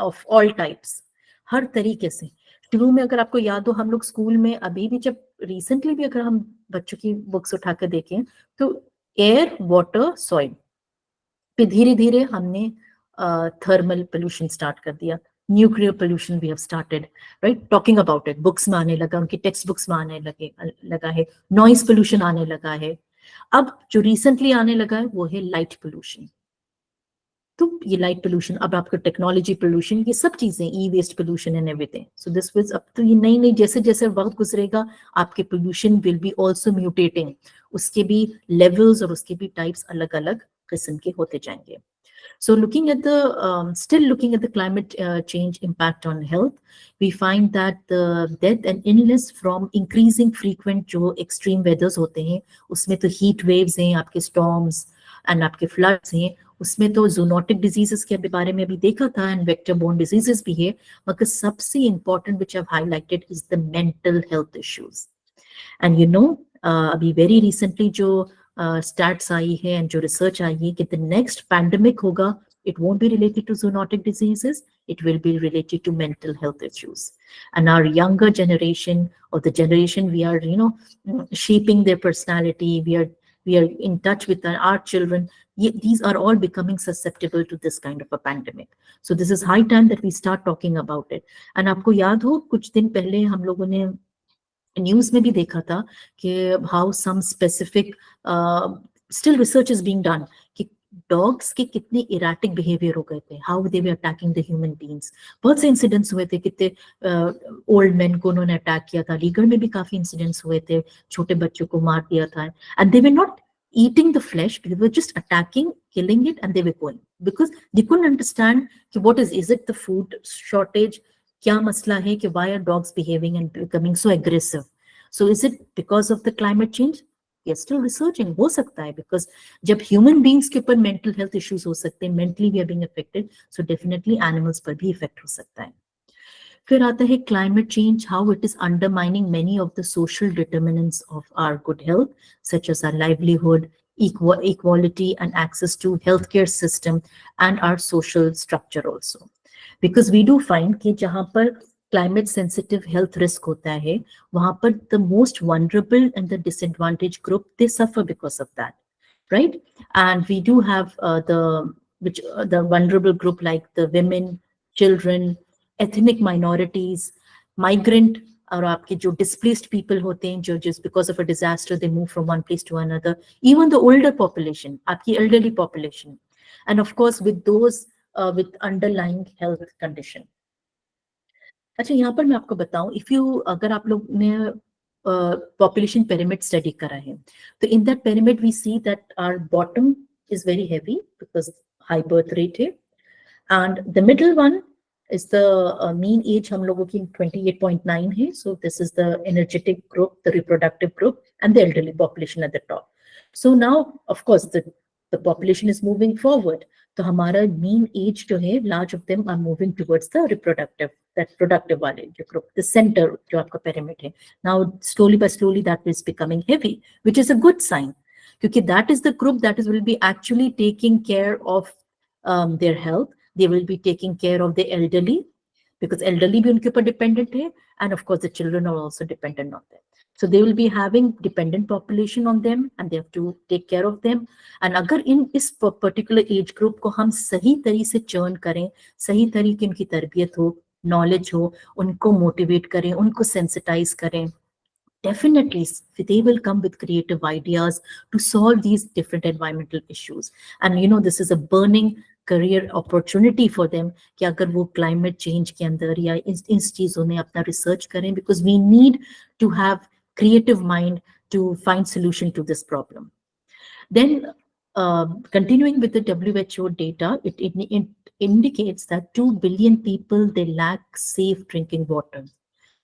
of all types, हर तरीके से. शुरू में अगर आपको याद हो हम लोग स्कूल में अभी भी जब रिसेंटली भी अगर हम बच्चों की बुक्स उठाकर देखें तो एयर, वाटर, सॉइल, फिर धीरे धीरे हमने थर्मल पोल्यूशन स्टार्ट कर दिया, nuclear pollution we have started right talking about it, books में आने लगा, उनकी टेक्स्ट बुक्स में आने लगा है, नॉइज पोल्यूशन आने लगा है. अब जो रिसेंटली आने लगा है वो है लाइट पोल्यूशन. तो ये लाइट पोल्यूशन, अब आपका टेक्नोलॉजी पोल्यूशन, ये सब चीजें, E waste pollution and everything. So this विज अब तो ये नई जैसे जैसे वक्त गुजरेगा आपके pollution will be also mutating, उसके भी लेवल्स और उसके भी टाइप्स अलग अलग किस्म के होते जाएंगे. So looking at the still looking at the climate change impact on health, we find that the death and illness from increasing frequent जो extreme weathers होते हैं, उसमें तो heat waves हैं, आपके storms and आपके floods हैं, उसमें तो zoonotic diseases के बारे में अभी देखा था and vector borne diseases भी है, मगर सबसे important which I've highlighted is the mental health issues. And अभी very recently जो stats आई है and जो research आई है कि the next pandemic होगा, it won't be related to zoonotic diseases, it will be related to mental health issues. And our younger generation, or the generation we are, shaping their personality, we are in touch with our children, these are all becoming susceptible to this kind of a pandemic. So this is high time that we start talking about it. And आपको याद हो कुछ दिन पहले हम लोगों ने news में भी देखा था कि how some specific still research is being done कि डॉग्स के कितने इराटिक बिहेवियर हो गए थे, how they were attacking the human beings. बहुत से इंसिडेंट्स हुए थे, कितने ओल्ड मैन को उन्होंने अटैक किया था, अलीगढ़ में भी काफी इंसिडेंट्स हुए थे, छोटे बच्चों को मार दिया था, and they were not eating the flesh, they were just attacking, killing it, and they were going because they couldn't understand कि what is it the food shortage, क्या मसला है कि why are dogs behaving and becoming so aggressive, so is it because of the climate change? We are still researching, हो सकता है, because जब human beings के ऊपर mental health issues हो सकते हैं, mentally we are being affected, so definitely animals पर भी effect हो सकता है। फिर आता है climate change, how it is undermining many of the social determinants of our good health, such as our livelihood, equality and access to healthcare system, and our social structure also. Because we do find कि जहाँ पर climate sensitive health risk होता है, वहाँ पर the most vulnerable and the disadvantaged group, they suffer because of that, right? And we do have the vulnerable group like the women, children, ethnic minorities, migrant, और आपके जो displaced people होते हैं, जो just because of a disaster they move from one place to another, even the older population, आपकी elderly population, and of course with those with underlying health condition. अच्छा, यहाँ पर मैं आपको बताऊं, इफ यू अगर आप लोग ने पॉपुलेशन पिरामिड स्टडी करा है, तो in that pyramid we see that our bottom is very heavy because high birth rate है, and the middle one is the mean age हम लोगों की 28.9 है, so this is the energetic group, the reproductive group, and the elderly population at the top. So now of course the population is moving forward, तो हमारा mean age जो है, large of them are moving towards the reproductive, that productive वाले जो group, the center जो आपका pyramid है, now slowly by slowly that is becoming heavy, which is a good sign, क्योंकि that is the group that is will be actually taking care of their health. They will be taking care of the elderly, because elderly bhi unke upar dependent hai, and of course the children are also dependent on them. So they will be having dependent population on them, and they have to take care of them. And agar in is particular age group ko hum sahi तरीके से churn करें, सही तरीके उनकी तरबियत हो, knowledge हो, उनको motivate करें, उनको sensitize करें, definitely they will come with creative ideas to solve these different environmental issues. And you know, this is a burning career opportunity for them कि अगर वो climate change के अंदर या इन चीजों में अपना research करें, because we need to have creative mind to find solution to this problem. Then continuing with the WHO data, it indicates that 2 billion people, they lack safe drinking water.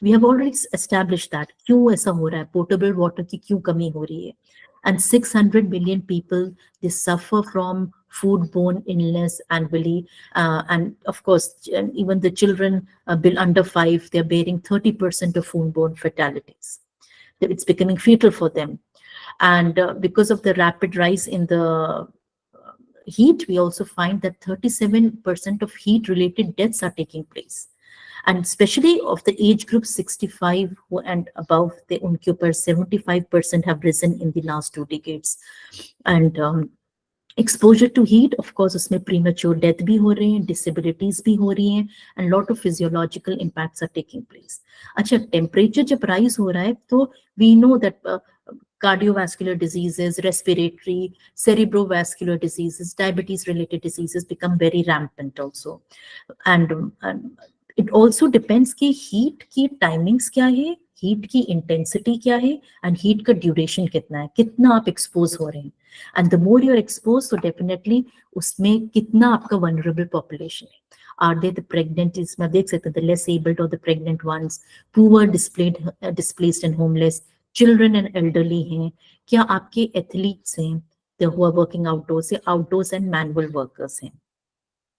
We have already established that क्यों ऐसा हो रहा है, portable water की क्यों कमी हो रही है, and 600 million people, they suffer from foodborne illness annually, and of course even the children under 5, they're bearing 30% of foodborne fatalities. It's becoming fatal for them. And because of the rapid rise in the heat, we also find that 37% of heat related deaths are taking place, and especially of the age group 65 and above, the unke upar 75% have risen in the last 2 decades. And exposure to heat, of course, उसमें premature death भी हो रहे हैं, disabilities भी हो रही हैं, and lot of physiological impacts are taking place. अच्छा, temperature जब rise हो रहा है, तो we know that cardiovascular diseases, respiratory, cerebrovascular diseases, diabetes related diseases become very rampant also. And it also depends कि heat की timings क्या है, heat की intensity क्या है, and heat का duration कितना है, कितना आप expose हो रहे हैं. And the more you're exposed, so definitely उसमें कितना आपका vulnerable population है. Are they the pregnant, इसमें देख सकते हैं, the less abled or the pregnant ones, poor, displaced and homeless, children and elderly हैं, क्या आपके athletes हैं, the who are working outdoors, outdoors and manual workers हैं.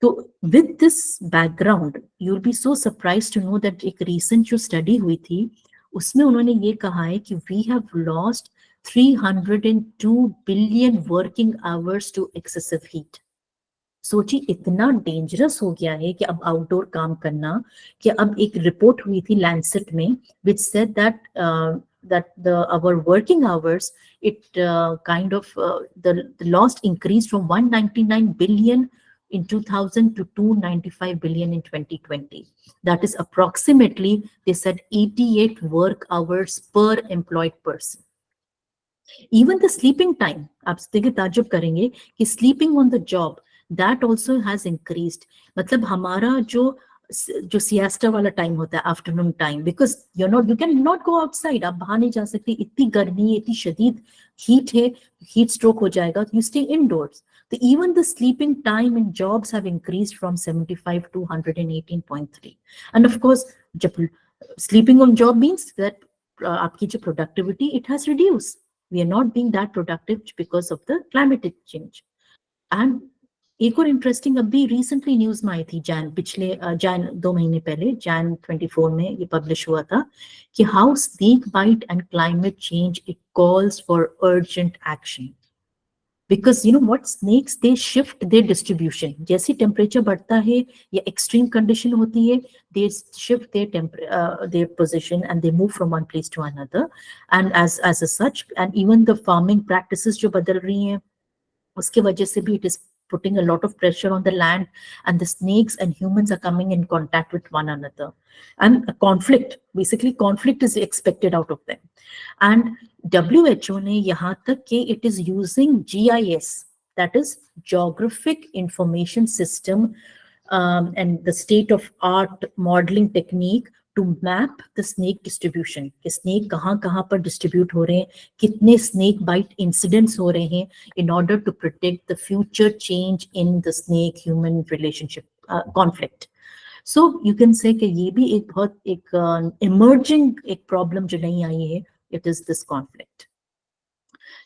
So with this background, you'll be so surprised to know that एक recent जो study हुई थी, उसमें उन्होंने ये कहा है कि we have lost 302 billion working hours to excessive heat. सोची इतना डेंजरस हो गया है कि अब आउटडोर काम करना, कि अब एक रिपोर्ट हुई थी लैंसेट में which said that our working hours, it kind of the lost increased from 199 billion in 2000 to 295 billion in 2020. That is approximately, they said, 88 work hours per employed person. Even the sleeping time, आप देखिए ताज्जुब करेंगे कि sleeping on the job, that also has increased. मतलब हमारा जो siesta वाला time होता है, afternoon time, because you cannot go outside, आप बाहर नहीं जा सकते, इतनी गर्मी है, इतनी शदीद heat है, heat stroke हो जाएगा, you stay indoors. So even the sleeping time in jobs have increased from 75 to 118.3. And of course, जब sleeping on job means that आपकी जो productivity, it has reduced. We are not being that productive because of the climate change. And एक और interesting अभी recently news में आई थी जैन 2 महीने पहले जैन 24 में ये पब्लिश हुआ था कि how snake bite and climate change it calls for urgent action because what, snakes, they shift their distribution. जैसे टेम्परेचर बढ़ता है या एक्सट्रीम कंडीशन होती है, they shift their position and they move from one place to another. And as a such, and even the farming practices जो बदल रही हैं, उसके वजह से भी it is putting a lot of pressure on the land, and the snakes and humans are coming in contact with one another, and a conflict is expected out of them. And WHO ने यहाँ तक कि it is using GIS, that is Geographic Information System, and the state of art modeling technique to map the snake distribution, कि snake कहाँ पर distribute हो रहे हैं, कितने snake bite incidents हो रहे हैं, in order to predict the future change in the snake human relationship conflict. So you can say कि ये भी एक बहुत emerging एक problem जो नहीं आई है, it is this conflict.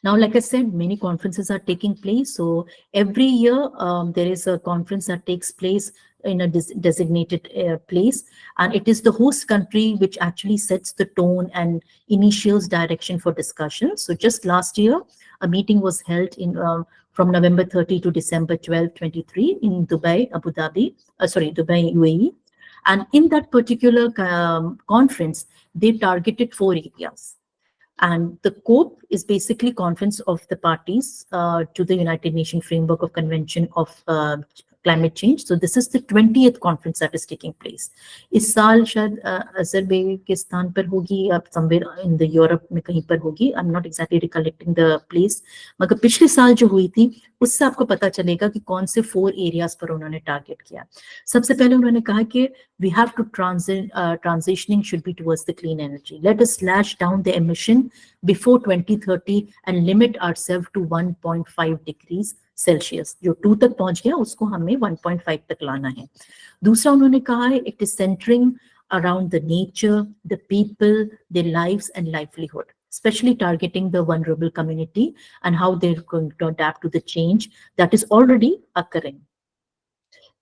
Now, like I said, many conferences are taking place. So every year there is a conference that takes place in a designated place, and it is the host country which actually sets the tone and initials direction for discussion. So just last year, a meeting was held in from November 30 to December 12, 23 in Dubai, Dubai, UAE. And in that particular conference, they targeted 4 areas. And the COPE is basically Conference of the Parties to the United Nations Framework of Convention of Climate Change. So this is the 20th conference that is taking place. इस साल शायद Azerbaijan पर होगी या somewhere in the Europe में कहीं पर होगी. I'm not exactly recollecting the place. मगर पिछले साल जो हुई थी उससे आपको पता चलेगा कि कौन से 4 areas पर उन्होंने target किया. सबसे पहले उन्होंने कहा कि we have to transitioning should be towards the clean energy. Let us slash down the emission before 2030 and limit ourselves to 1.5 degrees Celsius. जो 2 तक पहुंच गया उसको हमें 1.5 तक लाना है. दूसरा उन्होंने कहा है it is centering around the nature, the people, their lives and livelihood, especially targeting the vulnerable community and how they're going to adapt to the change that is already occurring.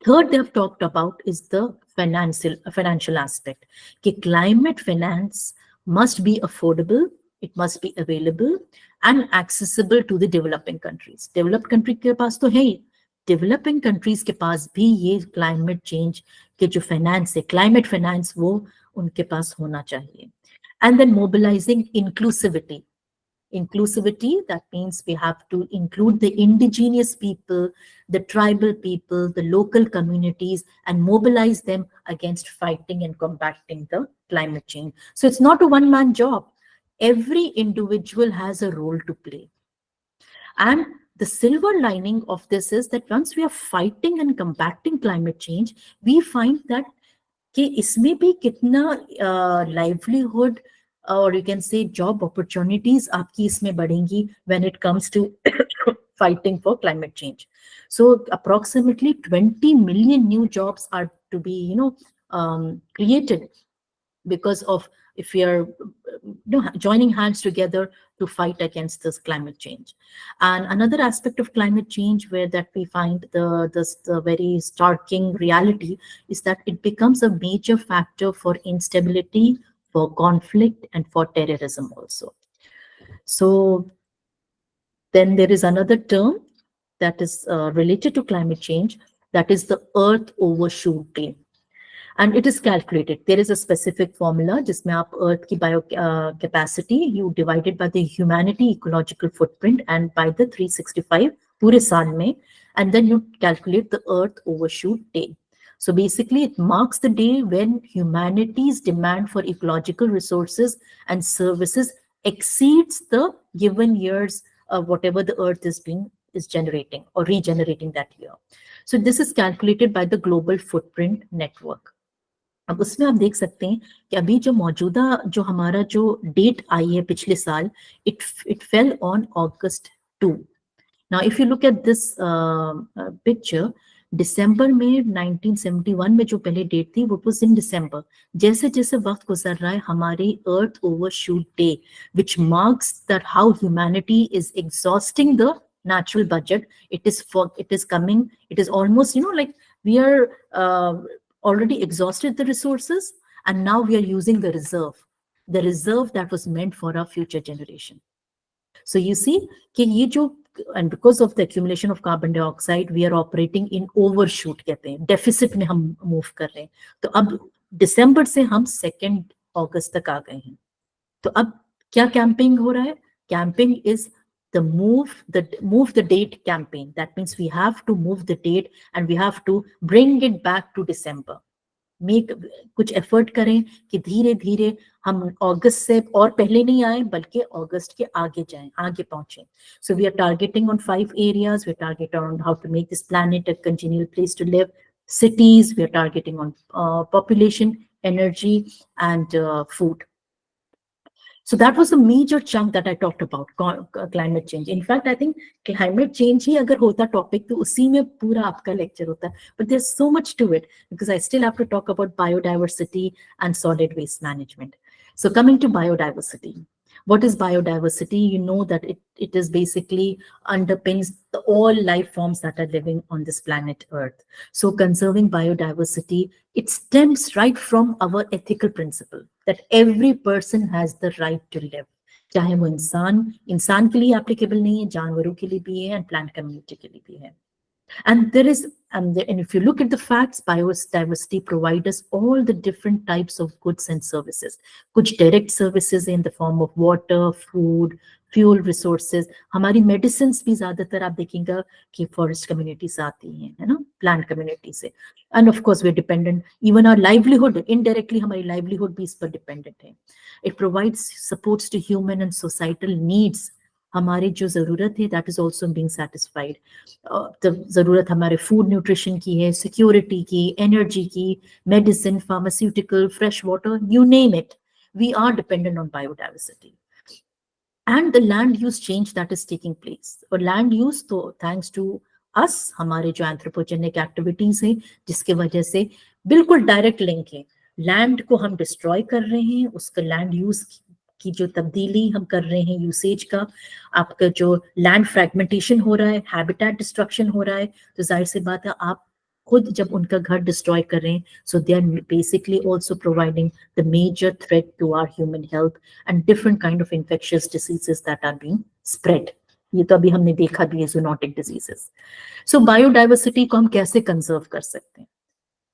Third, they have talked about is the financial aspect. That climate finance must be affordable, it must be available and accessible to the developing countries. Developed country के पास तो है ही, developing countries के पास भी ये climate change के जो finance है, climate finance वो उनके पास होना चाहिए. And then mobilizing inclusivity. Inclusivity, that means we have to include the indigenous people, the tribal people, the local communities, and mobilize them against fighting and combating the climate change. So it's not a one-man job. Every individual has a role to play. And the silver lining of this is that once we are fighting and combating climate change, we find that कि इसमें भी कितना livelihood or you can say job opportunities आपकी इसमें बढ़ेंगी when it comes to fighting for climate change. So approximately 20 million new jobs are to be created because of if we are joining hands together to fight against this climate change. And another aspect of climate change where that we find the very starking reality is that it becomes a major factor for instability, for conflict, and for terrorism also. So then there is another term that is related to climate change, that is the Earth Overshoot Day. And it is calculated. There is a specific formula जिसमें आप Earth की bio capacity you divided by the humanity ecological footprint and by the 365 पूरे साल में, and then you calculate the Earth Overshoot Day. So basically it marks the day when humanity's demand for ecological resources and services exceeds the given years whatever the earth is generating or regenerating that year. So this is calculated by the global footprint network. अब उसमें आप देख सकते हैं कि अभी जो मौजूदा जो हमारा जो डेट आई है पिछले साल, it fell on August 2. Now, if you look at this picture, दिसंबर में 1971 में जो पहले डेट थी वो was in December. जैसे जैसे वक्त गुजर रहा है हमारी Earth Overshoot Day, which marks that how humanity is exhausting the natural budget. It is coming. It is almost, like we are already exhausted the resources, and now we are using the reserve that was meant for our future generation. So you see कि ये जो, and because of the accumulation of carbon dioxide, we are operating in overshoot, कहते हैं deficit में हम move कर रहे हैं. तो अब दिसंबर से हम 2 अगस्त तक आ गए हैं. तो अब क्या कैंपेनिंग हो रहा है? Camping is the move the date campaign. That means we have to move the date and we have to bring it back to December. कुछ एफर्ट करें कि धीरे धीरे हम अगस्त से और पहले नहीं आए बल्कि अगस्त के आगे जाएं, आगे पहुंचें. So we are targeting on 5 areas. We are targeting on how to make this planet a continual place to live, cities. We are targeting on population, energy, and food. So that was a major chunk that I talked about, climate change. In fact, I think climate change ही अगर होता topic तो उसी में पूरा आपका lecture होता. But there's so much to it because I still have to talk about biodiversity and solid waste management. So coming to biodiversity. What is biodiversity? You know that it is basically underpins all life forms that are living on this planet Earth. So conserving biodiversity, it stems right from our ethical principle that every person has the right to live. चाहे वो इंसान के लिए applicable नहीं है, जानवरों के लिए भी है and plant community के लिए भी है. And there is, and if you look at the facts, biodiversity provides us all the different types of goods and services. कुछ direct services in the form of water, food, fuel resources. हमारी medicines भी ज़्यादातर आप देखेंगे कि forest community से आती हैं, है ना, plant community से. And of course we're dependent, even our livelihood, indirectly हमारी livelihood भी इस पर dependent है. It provides supports to human and societal needs. हमारी जो ज़रूरत है that is also being satisfied. the ज़रूरत हमारे food nutrition की है, security की, energy की, medicine, pharmaceutical, fresh water, you name it. We are dependent on biodiversity. And the land use change that is taking place. और land use तो thanks to us, हमारे जो anthropogenic activities हैं, जिसके वजह से बिल्कुल direct link है. Land को हम destroy कर रहे हैं, उसका land use की जो तब्दीली हम कर रहे हैं यूसेज का, आपका जो लैंड फ्रैगमेंटेशन हो रहा है, हैबिटेट डिस्ट्रक्शन हो रहा है, तो जाहिर सी बात है आप खुद जब उनका घर डिस्ट्रॉय कर रहे हैं, so they are basically also providing the major threat to our human health and different kind of infectious diseases that are being spread. ये तो अभी हमने देखा भी है, जूनोटिक डिजीजेस. सो बायोडाइवर्सिटी को हम कैसे कंजर्व कर सकते हैं?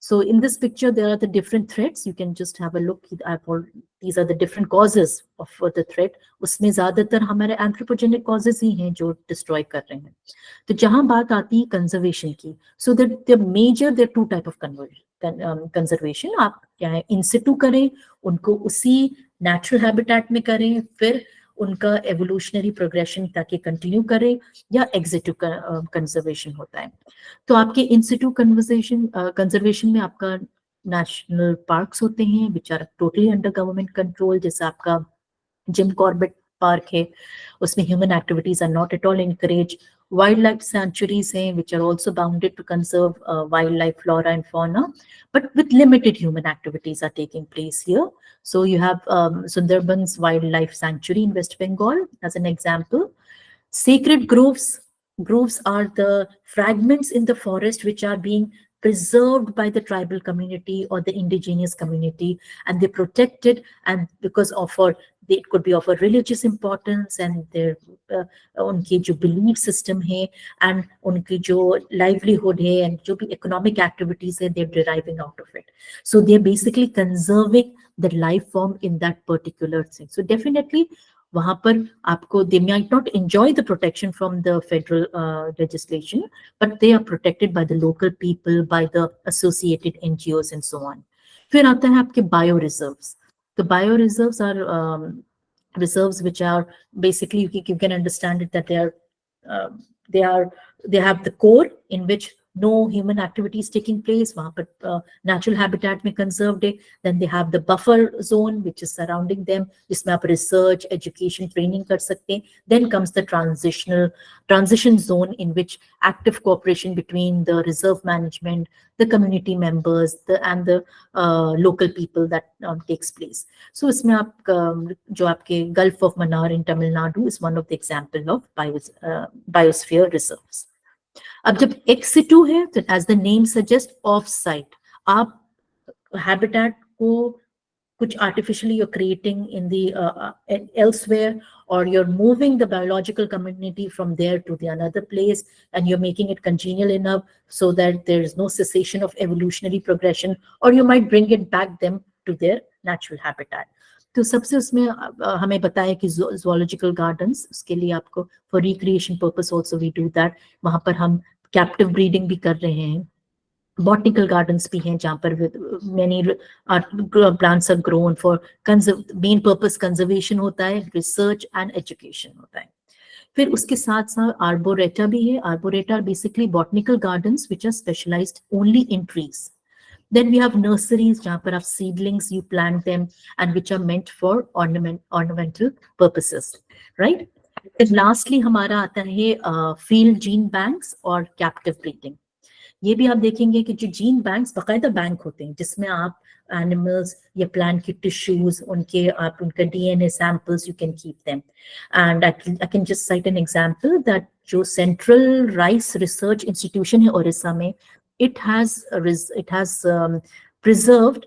So in this picture, there are the different threats. You can just have a look. These are the different causes of the threat. उसमें ज़्यादातर हमारे anthropogenic causes ही हैं जो destroy कर रहे हैं. तो जहाँ बात आती है conservation की, so that there are two type of conservation. आप क्या है in situ करें, उनको उसी natural habitat में करें, फिर उनका evolutionary progression ताकि continue करें, या exitu conservation होता है. तो आपके इन सिटू कंजर्वेशन में आपका नेशनल पार्क्स होते हैं which are totally under government control. जैसे आपका जिम कॉर्बेट पार्क है, उसमें human activities are not at all encourage. Wild life sanctuaries हैं which are also bounded to conserve wild life flora and fauna, but with limited human activities are taking place here. So you have Sundarban's Wildlife Sanctuary in West Bengal as an example. Sacred groves. Groves are the fragments in the forest which are being preserved by the tribal community or the indigenous community, and they're protected, and because it could be of a religious importance, and their उनकी जो belief system है and उनकी जो livelihood है and जो भी economic activities है, they're deriving out of it. So they're basically conserving the life form in that particular thing. So definitely वहां पर आपको they might not enjoy the protection from the federal legislation, but they are protected by the local people, by the associated NGOs and so on. फिर आता है आपके bio reserves. The bio reserves are reserves which are basically, you can understand it that uh, they are they have the core in which no human activity is taking place, वहाँ पर natural habitat में conserved है. Then they have the buffer zone which is surrounding them, जिसमें आप research, education, training कर सकते हैं. Then comes the transition zone in which active cooperation between the reserve management, the community members, and the local people that takes place. So इसमें आप जो आपके Gulf of Mannar in Tamil Nadu is one of the example of biosphere reserves. अब जब X से 2 है तो as the name suggests off site, आप habitat को कुछ artificially you're creating in the elsewhere, or you're moving the biological community from there to the another place, and you're making it congenial enough so that there is no cessation of evolutionary progression, or you might bring it back them to their natural habitat. तो सबसे उसमें हमें बताया कि zoological gardens, उसके लिए आपको for recreation purpose also we do that, वहाँ पर हम captive breeding भी कर रहे हैं. Botanical gardens भी हैं जहाँ पर many plants are grown for main purpose conservation होता है, research and education होता है. फिर उसके साथ साथ arboreta भी है. Arboreta are basically botanical gardens which are specialized only in trees. Then we have nurseries जहाँ पर आप seedlings you plant them and which are meant for ornamental purposes, right? Then lastly हमारा आता है field gene banks और captive breeding. ये भी आप देखेंगे कि जो जीन बैंक्स बाकायदा बैंक होते हैं जिसमें आप एनिमल्स या प्लांट की टिश्यूज उनका DNA samples you can keep them. And I can just site an example that जो सेंट्रल राइस रिसर्च इंस्टीट्यूशन है ओडिशा में, it has preserved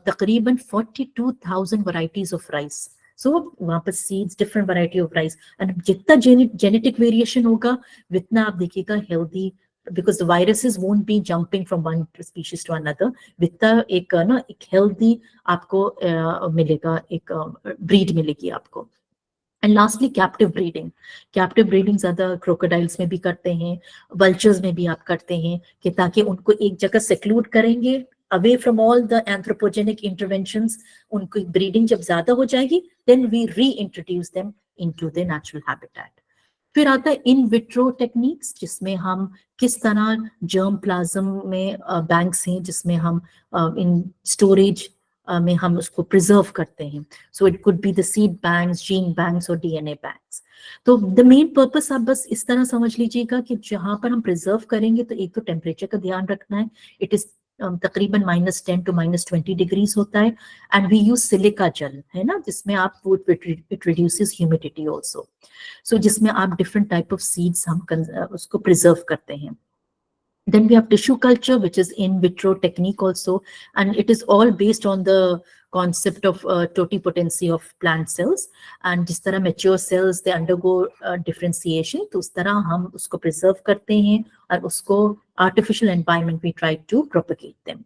तकरीबन 42,000 varieties of rice. So वहाँ पर seeds, different variety of rice, and जितना genetic variation होगा उतना आप देखिएगा healthy, because the viruses won't be jumping from one species to another. वितना एक healthy आपको मिलेगा, एक breed मिलेगी आपको. And lastly, captive breeding. Captive breeding ज़्यादा crocodiles में भी करते हैं, vultures में भी आप करते हैं कि ताकि उनको एक जगह seclude करेंगे away from all the anthropogenic interventions. उनको breeding जब ज़्यादा हो जाएगी, then we reintroduce them into their natural habitat. फिर आता है इन विट्रो टेक्निक्स जिसमें हम किस तरह जर्म प्लाज्म में बैंक्स हैं जिसमें हम इन स्टोरेज में हम उसको प्रिजर्व करते हैं. So it could be the seed banks, gene banks और डीएनए बैंक्स. तो द मेन पर्पस आप बस इस तरह समझ लीजिएगा कि जहां पर हम प्रिजर्व करेंगे तो एक तो टेम्परेचर का ध्यान रखना है. इट इज तकरीबन -10 to -20 डिग्रीज होता है. And we use silica gel, है ना, जिसमें आप it reduces humidity also. So जिसमें आप डिफरेंट टाइप ऑफ सीड्स हम उसको प्रिजर्व करते हैं. Then we have tissue culture, which is in vitro technique also, and it is all based on the concept of totipotency of plant cells. And जिस तरह mature cells they undergo differentiation, तो उस तरह हम उसको preserve करते हैं और उसको artificial environment we try to propagate them.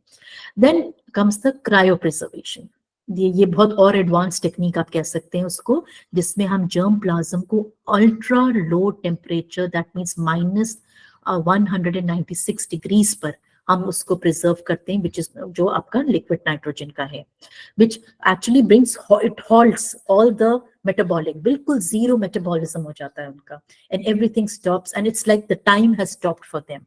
Then comes the cryopreservation. ये बहुत और एडवांस टेक्निक आप कह सकते हैं उसको, जिसमें हम जर्म प्लाज्म को ultra low temperature, that means -196 degrees पर हम उसको प्रिजर्व करते हैं, विच इज जो आपका लिक्विड नाइट्रोजन का है, which actually brings it halts all the metabolic, बिल्कुल जीरो मेटाबॉलिज्म हो जाता है उनका, and everything stops and it's like the time has stopped for them.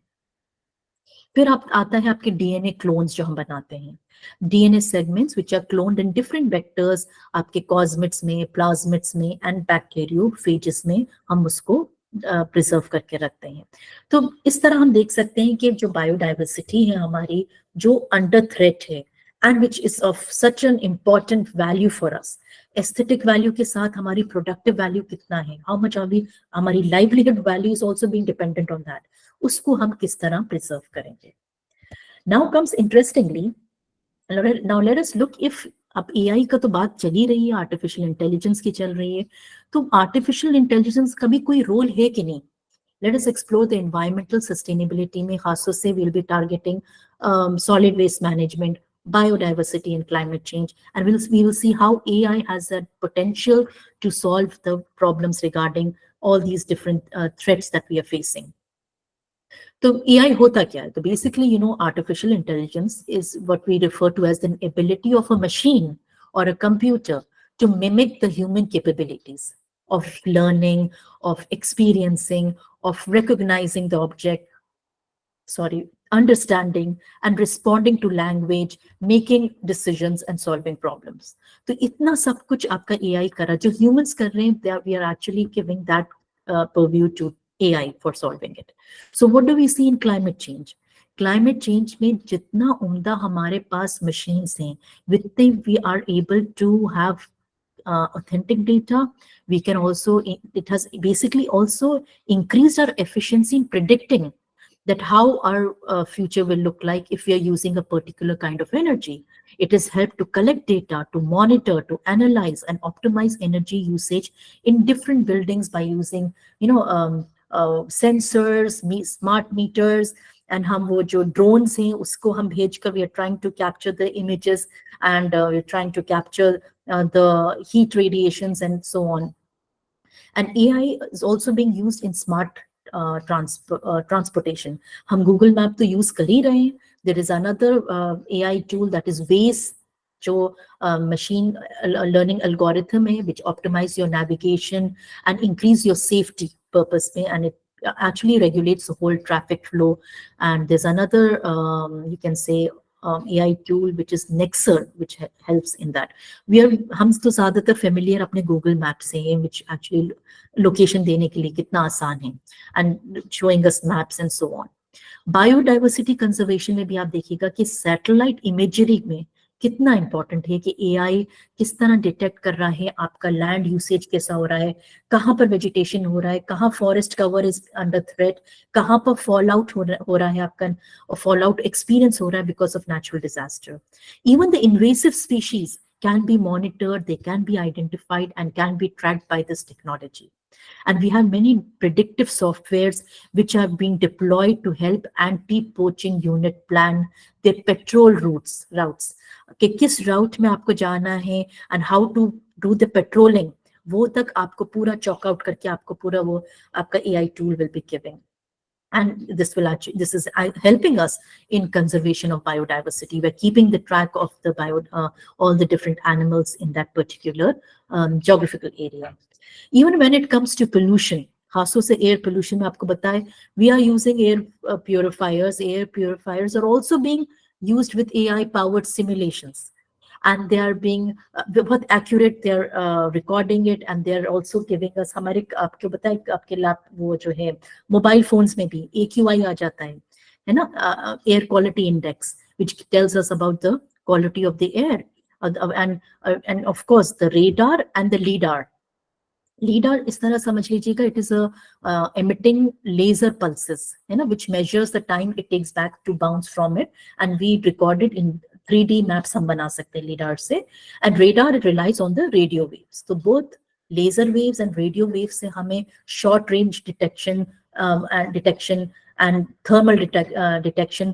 फिर आता है आपके डीएनए क्लोन्स जो हम बनाते हैं, DNA segments which are cloned in different vectors, आपके कॉस्मिट्स में, प्लाज्मिड्स में एंड बैक्टीरियोफेजेस में हम उसको प्रिजर्व करके रखते हैं. तो इस तरह हम देख सकते हैं कि जो बायोडाइवर्सिटी है हमारी, जो अंडर थ्रेट है and which is of such an important value for us, aesthetic value के साथ हमारी प्रोडक्टिव वैल्यू कितना है, हाउ मच आर वी, हमारी livelihood value is also being dependent on that, उसको हम किस तरह प्रिजर्व करेंगे. Now comes interestingly, now let us look if, अब एआई का तो बात चली रही है, आर्टिफिशियल इंटेलिजेंस की चल रही है, तो आर्टिफिशियल इंटेलिजेंस का भी कोई रोल है कि नहीं. Let us explore the environmental sustainability में खासतौर से we will be targeting solid waste management, biodiversity and climate change, and we will see how AI has a potential to solve the problems regarding all these different threats that we are facing. तो AI होता क्या है? तो basically, you know, artificial intelligence is what we refer to as the ability of a machine or a computer to mimic the human capabilities of learning, of experiencing, of recognizing the object, understanding and responding to language, making decisions and solving problems. तो इतना सब कुछ आपका AI करा जो humans कर रहे हैं, we are actually giving that purview to AI for solving it. So what do we see in climate change? Climate change में जितना उम्दा हमारे पास machines हैं, with them we are able to have authentic data. We can also, it has basically also increased our efficiency in predicting that how our future will look like if we are using a particular kind of energy. It has helped to collect data, to monitor, to analyze and optimize energy usage in different buildings by using, sensors, smart meters, and हम वो जो drones हैं उसको हम भेजकर we are trying to capture the images and we're trying to capture the heat radiations and so on. And AI is also being used in smart transportation. हम Google Map तो use कर ही रहे हैं. There is another AI tool that is Waze, जो machine learning algorithm है, which optimize your navigation and increase your safety purpose में, and it actually regulates the whole traffic flow. And there's another, you can say, AI tool which is Nexer, which helps in that. हम तो ज़्यादातर familiar अपने Google Maps से हैं, which actually location देने के लिए कितना आसान है, and showing us maps and so on. Biodiversity conservation में भी आप देखिएगा कि satellite imagery में कितना important है कि AI किस तरह डिटेक्ट कर रहा है आपका लैंड यूसेज कैसा हो रहा है, कहाँ पर वेजिटेशन हो रहा है, कहाँ forest cover is under threat, कहाँ पर फॉल आउट हो रहा है आपका, फॉल आउट एक्सपीरियंस हो रहा है because of natural disaster. Even the invasive species can be monitored, they can be identified and can be tracked by this technology. And we have many predictive softwares which are being deployed to help anti-poaching unit plan their patrol routes. कि किस route में आपको जाना है and how to do the patrolling, वो तक आपको पूरा चॉक आउट करके आपको पूरा वो आपका AI tool will be giving. And this is helping us in conservation of biodiversity. We're keeping the track of the all the different animals in that particular geographical area. Even when it comes to pollution, खासों से air pollution में आपको बताएं, we are using air purifiers. Air purifiers are also being used with AI powered simulations. And they are being बहुत accurate, they're recording it, and they're also giving us, हमारे आपको बताएं आपके lab वो जो है मोबाइल फोन्स में भी AQI आ जाता है ना, air quality index, which tells us about the quality of the air, and of course the radar and the lidar. LIDAR इस तरह समझ लीजिएगा, it is a emitting laser pulses, है ना, which measures the time it takes back to bounce from it, and we record it in 3D maps हम बना सकते हैं LIDAR से. And radar, it relies on the radio waves. So both laser waves and radio waves से हमें short range detection and thermal detection,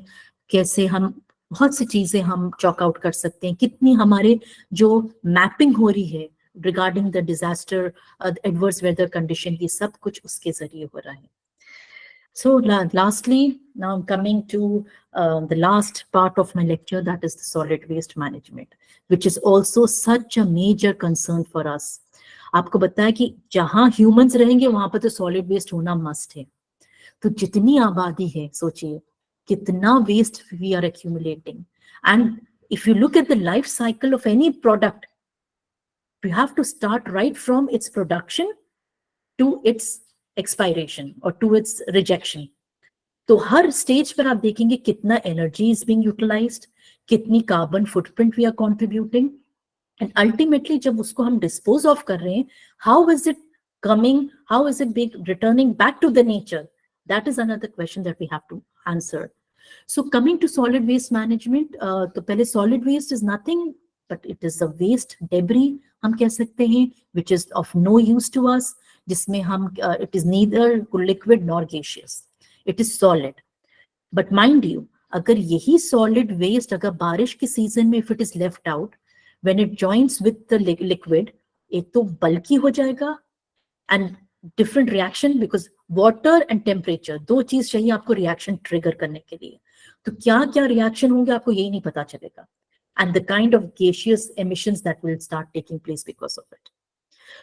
कैसे हम बहुत सी चीजें हम चॉक आउट कर सकते हैं, कितनी हमारे जो मैपिंग हो रही है regarding the disaster, adverse weather condition, ये सब कुछ उसके जरिए हो रहा है. So lastly, now I'm coming to the last part of my lecture, that is the solid waste management, which is also such a major concern for us. आपको बताया कि जहाँ humans रहेंगे वहाँ पर तो solid waste होना must है. तो जितनी आबादी है, सोचिए कितना waste we are accumulating. And if you look at the life cycle of any product, you have to start right from its production to its expiration or to its rejection. तो हर stage पर आप देखेंगे कितना energy is being utilised, कितनी carbon footprint we are contributing, and ultimately जब उसको हम dispose of कर रहे हैं, how is it coming, how is it being returning back to the nature? That is another question that we have to answer. So coming to solid waste management, तो पहले solid waste is nothing but it is a waste debris हम कह सकते हैं, which is of no use to us, जिसमें हम it is neither liquid nor gaseous, it is solid. But mind you, अगर यही solid waste अगर बारिश के सीजन में if it is left out, when it joins with the liquid, एक तो बल्कि हो जाएगा and different reaction, because water and temperature दो चीज चाहिए आपको reaction trigger करने के लिए. तो क्या क्या reaction होंगे आपको यही नहीं पता चलेगा. and the kind of gaseous emissions that will start taking place because of it.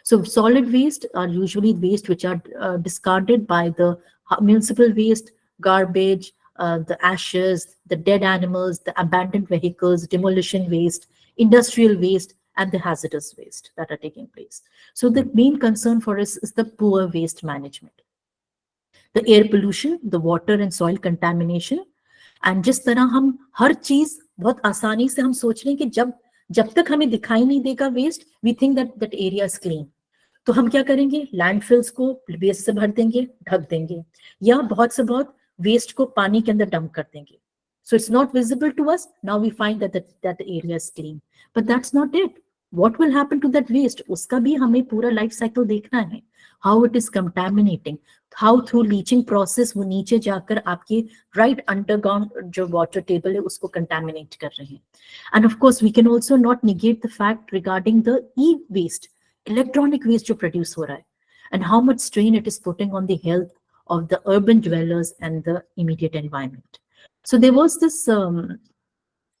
So solid waste are usually waste which are discarded by the municipal waste, garbage, the ashes, the dead animals, the abandoned vehicles, demolition waste, industrial waste, and the hazardous waste that are taking place. So the main concern for us is the poor waste management, the air pollution, the water and soil contamination. And जिस तरह हम हर चीज बहुत आसानी से हम सोच रहे हैं कि जब जब तक हमें दिखाई नहीं देगा waste, we think that that area is clean, तो हम क्या करेंगे, लैंडफिल्स को वेस्ट से भर देंगे, ढक देंगे, या बहुत से बहुत वेस्ट को पानी के अंदर डंप कर देंगे. So it's not visible to us. Now we find that the area is clean, but that's not it. What will happen to that waste? उसका भी हमें पूरा लाइफ साइकिल देखना है. How it is contaminating, how through leaching process वो नीचे जाकर आपके right underground जो water table है उसको contaminate कर रहे हैं. And of course we can also not negate the fact regarding the e-waste, electronic waste जो produce हो रहा है, and how much strain it is putting on the health of the urban dwellers and the immediate environment. So there was this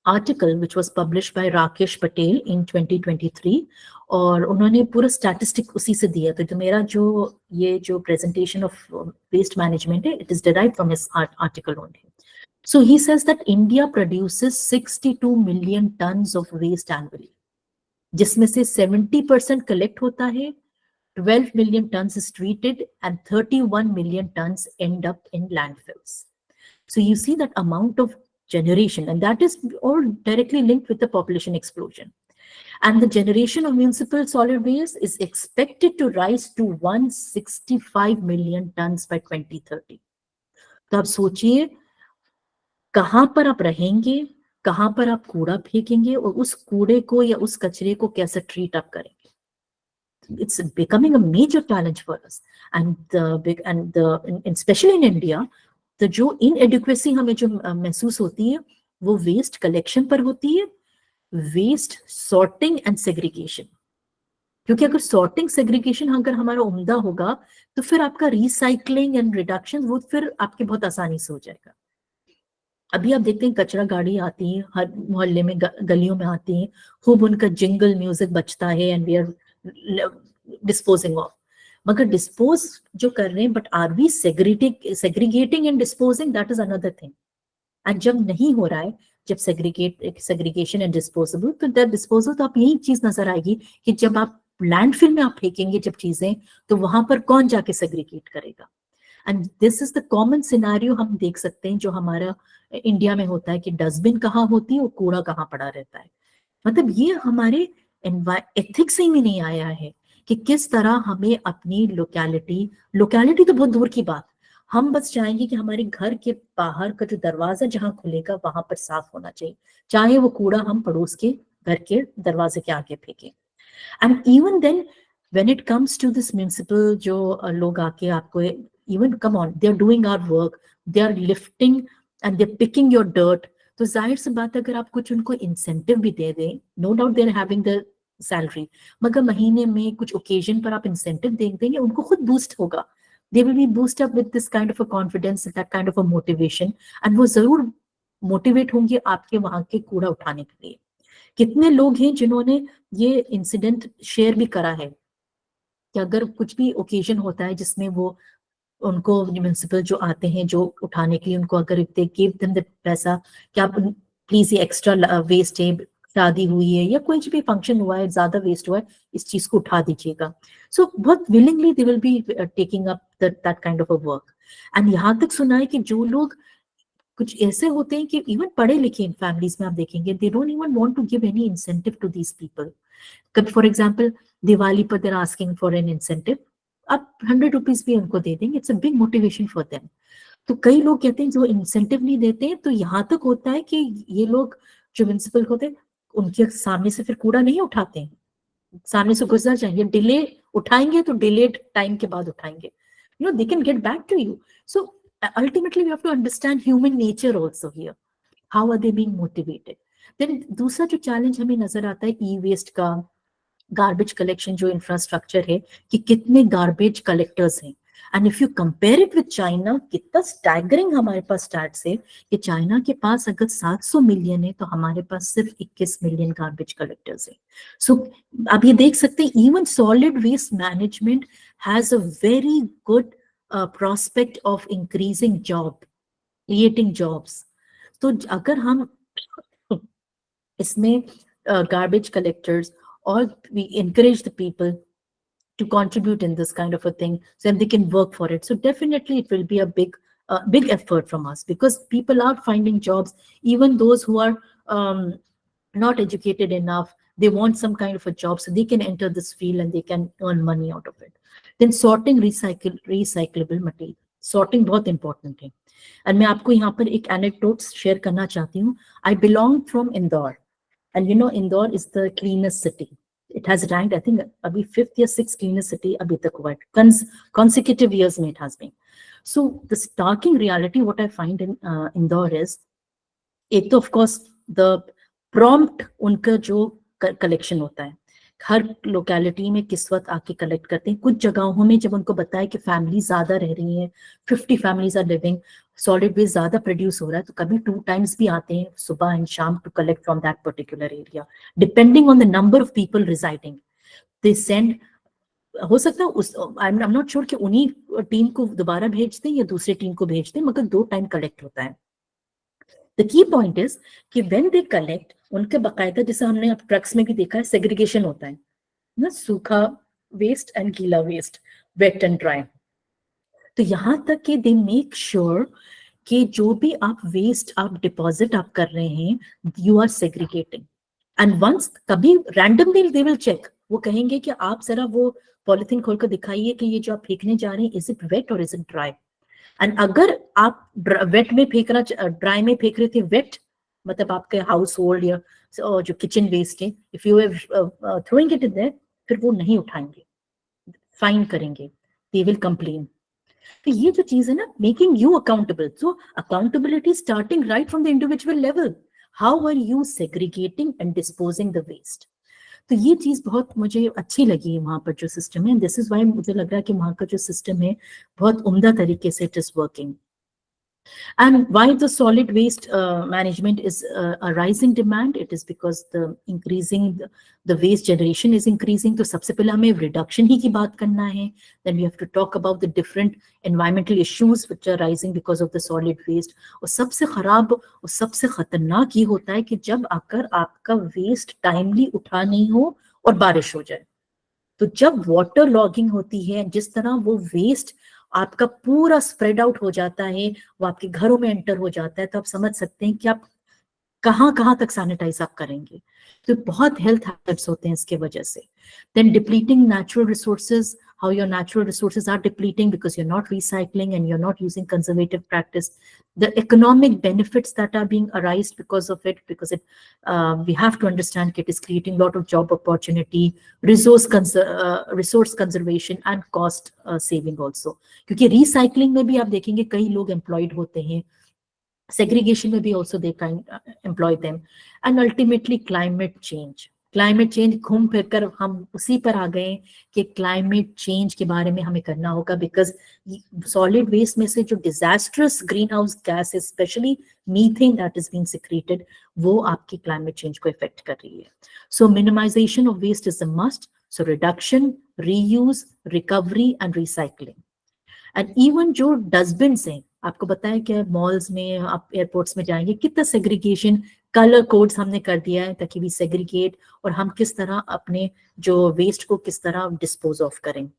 article which was published by Rakesh Patel in 2023, और उन्होंने पूरा statistic उसी से दिया. तो मेरा जो presentation of waste management है, it is derived from his article only. So he says that India produces 62 million tons of waste annually, जिसमें से 70% collect होता है, 12 million tons is treated, and 31 million tons end up in landfills. So you see that amount of generation, and that is all directly linked with the population explosion. And the generation of municipal solid waste is expected to rise to 165 million tons by 2030. तो आप सोचिए कहां पर आप रहेंगे, कहां पर आप कूड़ा फेंकेंगे, और उस कूड़े को या उस कचरे को कैसे ट्रीट आप करेंगे. It's becoming a major challenge for us, and especially in India, तो जो inadequacy हमें जो महसूस होती है वो वेस्ट कलेक्शन पर होती है, वेस्ट सॉर्टिंग एंड सेग्रीगेशन. क्योंकि अगर सॉर्टिंग सेग्रीगेशन अगर हमारा उम्दा होगा तो फिर आपका रिसाइकलिंग एंड रिडक्शन वो फिर आपके बहुत आसानी से हो जाएगा. अभी आप देखते हैं कचरा गाड़ी आती है, हर मोहल्ले में गलियों में आती है, खूब उनका जिंगल म्यूजिक बजता है, and we are disposing of. मगर डिस्पोज जो कर रहे हैं, but are we segregating and disposing, that is another thing. And जब नहीं हो रहा है, जब सेग्रीगेशन एंड डिस्पोजेबल, तो दैट डिस्पोजल, तो आप यही चीज नजर आएगी कि जब आप लैंडफिल में आप फेंकेंगे जब चीजें, तो वहां पर कौन जाके सेग्रीगेट करेगा. And this is the common scenario हम देख सकते हैं जो हमारा इंडिया में होता है कि डस्टबिन कहाँ होती है और कूड़ा कहाँ पड़ा रहता है. मतलब ये हमारे एथिक्स ही में नहीं आया है कि किस तरह हमें अपनी लोकेलिटी तो बहुत दूर की बात, हम बस चाहेंगे कि हमारे घर के बाहर का जो दरवाजा जहां खुलेगा वहां पर साफ होना चाहिए, चाहे वो कूड़ा हम पड़ोस के घर के दरवाजे के आगे फेंकें. And even then when it comes to this municipal, जो लोग आके आपको, even come on, they are doing our work, they are lifting and they are picking your dirt. तो जाहिर सी बात है अगर आप कुछ उनको इंसेंटिव भी दे दें, no doubt they are having the salary, मगर महीने में कुछ ओकेजन पर आप इंसेंटिव दे देंगे, उनको खुद बूस्ट होगा. They will be boosted up with this kind of a confidence, that kind of a motivation, and वो जरूर मोटिवेट होंगे आपके वहां के कूड़ा उठाने के लिए. कितने लोग हैं जिन्होंने ये इंसिडेंट शेयर भी करा है कि अगर कुछ भी ओकेजन होता है जिसमें वो उनको म्युनिसिपल जो आते हैं जो उठाने के लिए, उनको अगर दे गिव देम द पैसा कि आप प्लीज ये एक्स्ट्रा वेस्ट है, शादी हुई है या कोई भी फंक्शन हुआ है, ज्यादा वेस्ट हुआ है, इस चीज को उठा दीजिएगा. सो बहुत willingly they will be taking up that kind of a work. And यहाँ तक सुना है कि जो लोग कुछ ऐसे होते हैं कि इवन पढ़े लिखे फैमिलीज में आप देखेंगे, they don't even want to give any incentive to these people. For example Diwali पर they are asking for an incentive, आप 100 रुपीज भी उनको दे देंगे, it's a big motivation for them. तो कई लोग कहते हैं जो इंसेंटिव नहीं देते, तो यहाँ तक होता है कि ये लोग जो म्युनिसिपल होते हैं उनके सामने से फिर कूड़ा नहीं उठाते हैं, सामने से गुजर जाएंगे, डिले उठाएंगे तो डिलेड टाइम के बाद उठाएंगे, you know, they can get back to you. So ultimately we have to understand human nature also here, how are they being motivated. Then दूसरा जो चैलेंज हमें नजर आता है ई वेस्ट का, गार्बेज कलेक्शन जो इंफ्रास्ट्रक्चर है, कि कितने गार्बेज कलेक्टर्स हैं. And if you compare it with China, कितना स्टैगरिंग हमारे पास स्टैट्स है कि चाइना के पास अगर 700 मिलियन है तो हमारे पास सिर्फ 21 मिलियन गार्बेज कलेक्टर्स है. सो आप ये देख सकते हैं, even solid waste management has a very good prospect of increasing creating jobs. तो अगर हम इसमें garbage collectors, or we encourage the people to contribute in this kind of a thing, so then they can work for it. So definitely it will be a big effort from us, because people are finding jobs, even those who are not educated enough, they want some kind of a job so they can enter this field and they can earn money out of it. Then sorting recyclable material, sorting बहुत important है. And मैं आपको यहाँ पर एक anecdote share करना चाहती हूँ. I belong from Indore, and you know Indore is the cleanest city. It has ranked, I think, अभी 5th या 6th cleanest city अभी तक हुआ है. Consecutive years में it has been. So the starking reality, what I find in Indore is, एक तो of course the prompt उनका जो कलेक्शन होता है, हर लोकेलिटी में किस वक्त आके कलेक्ट करते हैं. कुछ जगहों में जब उनको बताया कि फैमिली ज्यादा रह रही हैं, 50 families are living, solid waste ज्यादा प्रोड्यूस हो रहा है, तो कभी 2 टाइम्स भी आते हैं, सुबह एंड शाम, to collect from that particular area, depending on the number of people residing. They send, हो सकता है उस, आई एम नॉट श्योर कि उन्हीं टीम को दोबारा भेज दें या दूसरे टीम को भेज दें, मगर 2 टाइम कलेक्ट होता है. The key point is कि when they collect, उनके बाकायदा, जैसे हमने अब ट्रक्स में भी देखा है, सेग्रीगेशन होता है ना, सूखा वेस्ट एंड गीला वेस्ट, वेट एंड ड्राई. तो यहाँ तक कि दे मेक श्योर कि जो भी आप वेस्ट आप डिपॉजिट आप कर रहे हैं, you are segregating. And once कभी रैंडमली दे विल चेक, वो कहेंगे कि आप जरा वो पॉलिथीन खोलकर दिखाइए कि ये जो आप फेंकने जा रहे हैं, इज इट वेट और इज इट ड्राई. एंड अगर आप वेट में फेंकना, ड्राई में फेंक रहे थे, वेट मतलब आपके हाउस होल्ड या जो किचन वेस्ट है, if you are throwing it in there, फिर वो नहीं उठाएंगे, फाइन करेंगे, दे विल कंप्लेन. तो ये जो चीज है ना, making you accountable. So accountability starting right from the individual level. How are you segregating and disposing the waste. तो ये चीज बहुत मुझे अच्छी लगी है वहां पर जो सिस्टम है. दिस इज व्हाई मुझे लग रहा है कि वहां का जो सिस्टम है बहुत उम्दा तरीके से it is working. And why the solid waste management is a rising demand? It is because the waste generation is increasing. तो सबसे पहले हमें reduction ही की बात करना है. Then we have to talk about the different environmental issues which are rising because of the solid waste. और सबसे खराब और सबसे खतरनाक ये होता है कि जब आकर आपका waste timely उठा नहीं हो और बारिश हो जाए. तो जब वाटर लॉगिंग होती है, जिस तरह वो वेस्ट आपका पूरा स्प्रेड आउट हो जाता है, वो आपके घरों में एंटर हो जाता है, तो आप समझ सकते हैं कि आप कहाँ कहाँ तक सैनिटाइज आप करेंगे. तो बहुत हेल्थ हैबिट्स होते हैं इसके वजह से. Then depleting natural resources, how your natural resources are depleting because you're not recycling and you're not using conservative practice. The economic benefits that are being arised because of it, because we have to understand that it is creating a lot of job opportunity, resource conservation and cost saving also. क्योंकि recycling में भी आप देखेंगे कई लोग employed होते हैं, segregation में भी also they can employ them. And ultimately climate change. Climate change घूम फिर कर हम उसी पर आ गए कि क्लाइमेट चेंज के बारे में हमें करना होगा, बिकॉज सॉलिड वेस्ट में से जो डिजास्ट्रस ग्रीन हाउस गैस है, specially methane that is being secreted, वो आपकी क्लाइमेट चेंज को इफेक्ट कर रही है. So minimization of waste is a must. So reduction, reuse, recovery and recycling. And even जो डस्टबिन हैं, आपको बताया कि मॉल्स में, आप एयरपोर्ट्स में जाएंगे, कितना सेग्रीगेशन, कलर कोड्स हमने कर दिया है ताकि भी सेग्रीगेट, और हम किस तरह अपने जो वेस्ट को किस तरह डिस्पोज ऑफ करें.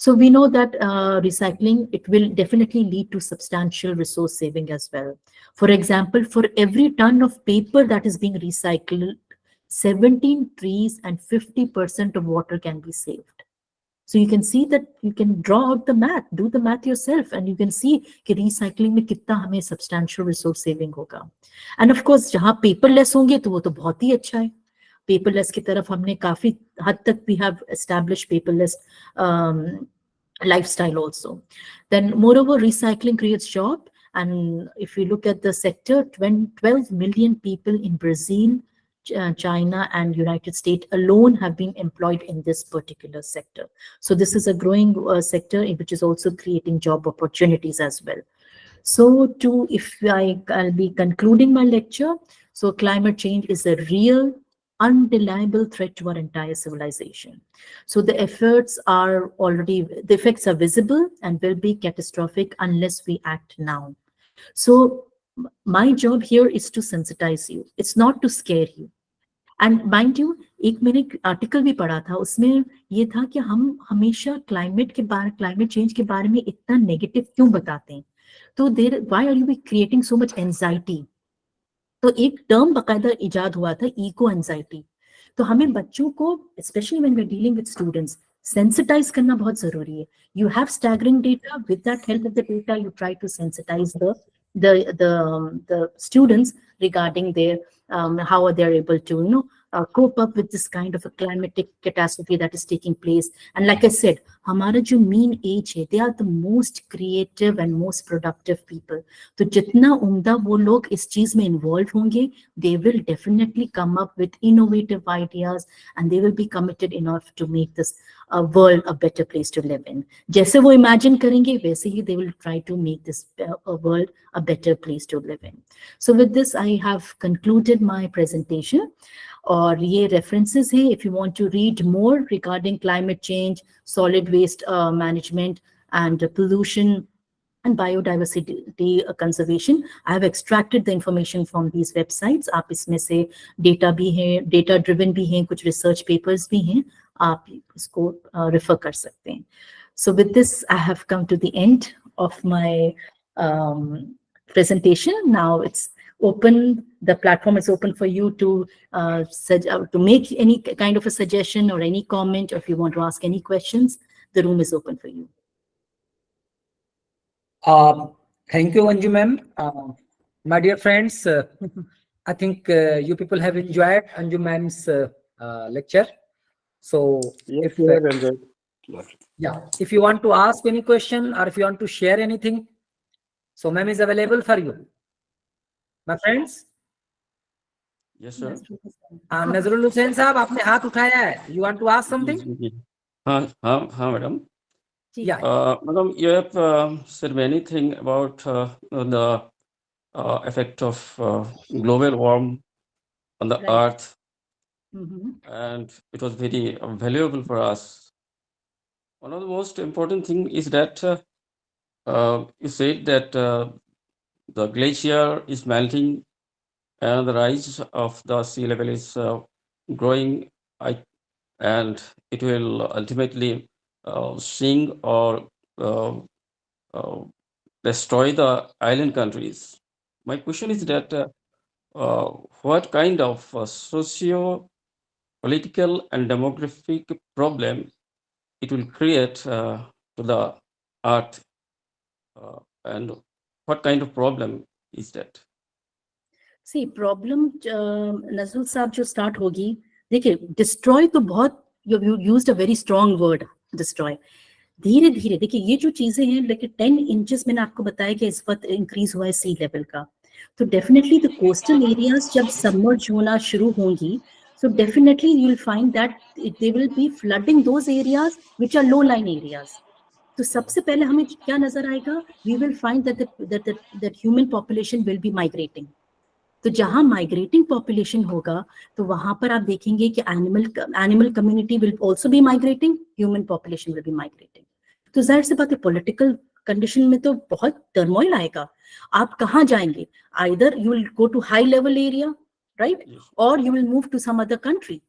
So we know that recycling, it will definitely lead to substantial resource saving as well. For example, for every ton of paper that is being recycled, 17 trees and 50% of water can be saved. So you can see that you can draw out the math, do the math yourself, and you can see कि recycling में कितना हमें substantial resource saving होगा. And of course, जहाँ paperless होंगे तो वो तो बहुत ही अच्छा है. Paperless की तरफ हमने काफी हद तक we have established paperless lifestyle also. Then moreover, recycling creates job. And if you look at the sector, 12 million people in Brazil, China and United States alone have been employed in this particular sector. So this is a growing sector which is also creating job opportunities as well. So if I'll be concluding my lecture, so climate change is a real, undeniable threat to our entire civilization. So the effects are visible and will be catastrophic unless we act now. So my job here is to sensitize you. It's not to scare you. And mind you, एक मैंने article भी पढ़ा था, उसमें ये था कि हम हमेशा क्लाइमेट चेंज के बारे में इतना नेगेटिव क्यों बताते हैं. तो there why are you be creating so much anxiety. तो एक टर्म बकायदा इजाद हुआ था, इको एंजाइटी. तो हमें बच्चों को, specially when we are dealing with students, sensitise करना बहुत जरूरी है. You have staggering data, with that help of the data you try to sensitise the students regarding their how they are able to cope up with this kind of a climatic catastrophe that is taking place. And like I said, हमारा जो mean age है, they are the most creative and most productive people. तो जितना उम्दा वो लोग इस चीज में involved होंगे, they will definitely come up with innovative ideas and they will be committed enough to make this world a better place to live in. जैसे वो imagine करेंगे, वैसे ही they will try to make this world a better place to live in. So with this, I have concluded my presentation. और ये references हैं if you want to read more regarding climate change, solid waste management and pollution and biodiversity conservation. I have extracted the information from these websites. आप इसमें से data भी हैं, data driven भी हैं, कुछ research papers भी हैं, आप इसको refer कर सकते हैं. So with this, I have come to the end of my presentation. Now it's open, the platform is open for you to make any kind of a suggestion or any comment, or if you want to ask any questions, the room is open for you. Thank you, Anjum ma'am. My dear friends, I think you people have enjoyed Anjum ma'am's lecture. So yes, we have enjoyed. Yeah, if you want to ask any question or if you want to share anything, so ma'am is available for you. My friends? Yes, sir. Nazrul Hussain साहब, आपने हाथ उठाया है. You want to ask something? हाँ, madam. Yeah. Madam, you have said many things about the effect of global warming on the earth, and it was very valuable for us. One of the most important thing is that you said that the glacier is melting and the rise of the sea level is growing, and it will ultimately sink or destroy the island countries. My question is that what kind of socio-political and demographic problem it will create to the earth, and what kind of problem is that? See, problem Nazrul साहब जो start होगी, देखिए destroy तो बहुत, you used a very strong word, destroy. धीरे धीरे देखिए ये जो चीजें हैं, लेकिन 10 inches मैंने आपको बताया कि इस वक्त इंक्रीज हुआ है सी लेवल का, तो डेफिनेटली द कोस्टल एरियाज जब सबमर्ज होना शुरू होंगी, so definitely you will find that they will be flooding those areas which are low lying areas. तो सबसे पहले हमें क्या नजर आएगा, we will find that human population will be migrating. तो जहां माइग्रेटिंग पॉपुलेशन होगा, तो वहां पर आप देखेंगे कि animal community will also be migrating, human population will be migrating. तो जाहिर सी बात है, पॉलिटिकल कंडीशन में तो बहुत टर्मोइल आएगा. आप कहाँ जाएंगे? Either you will go to high level area, right, और you will move to some other country,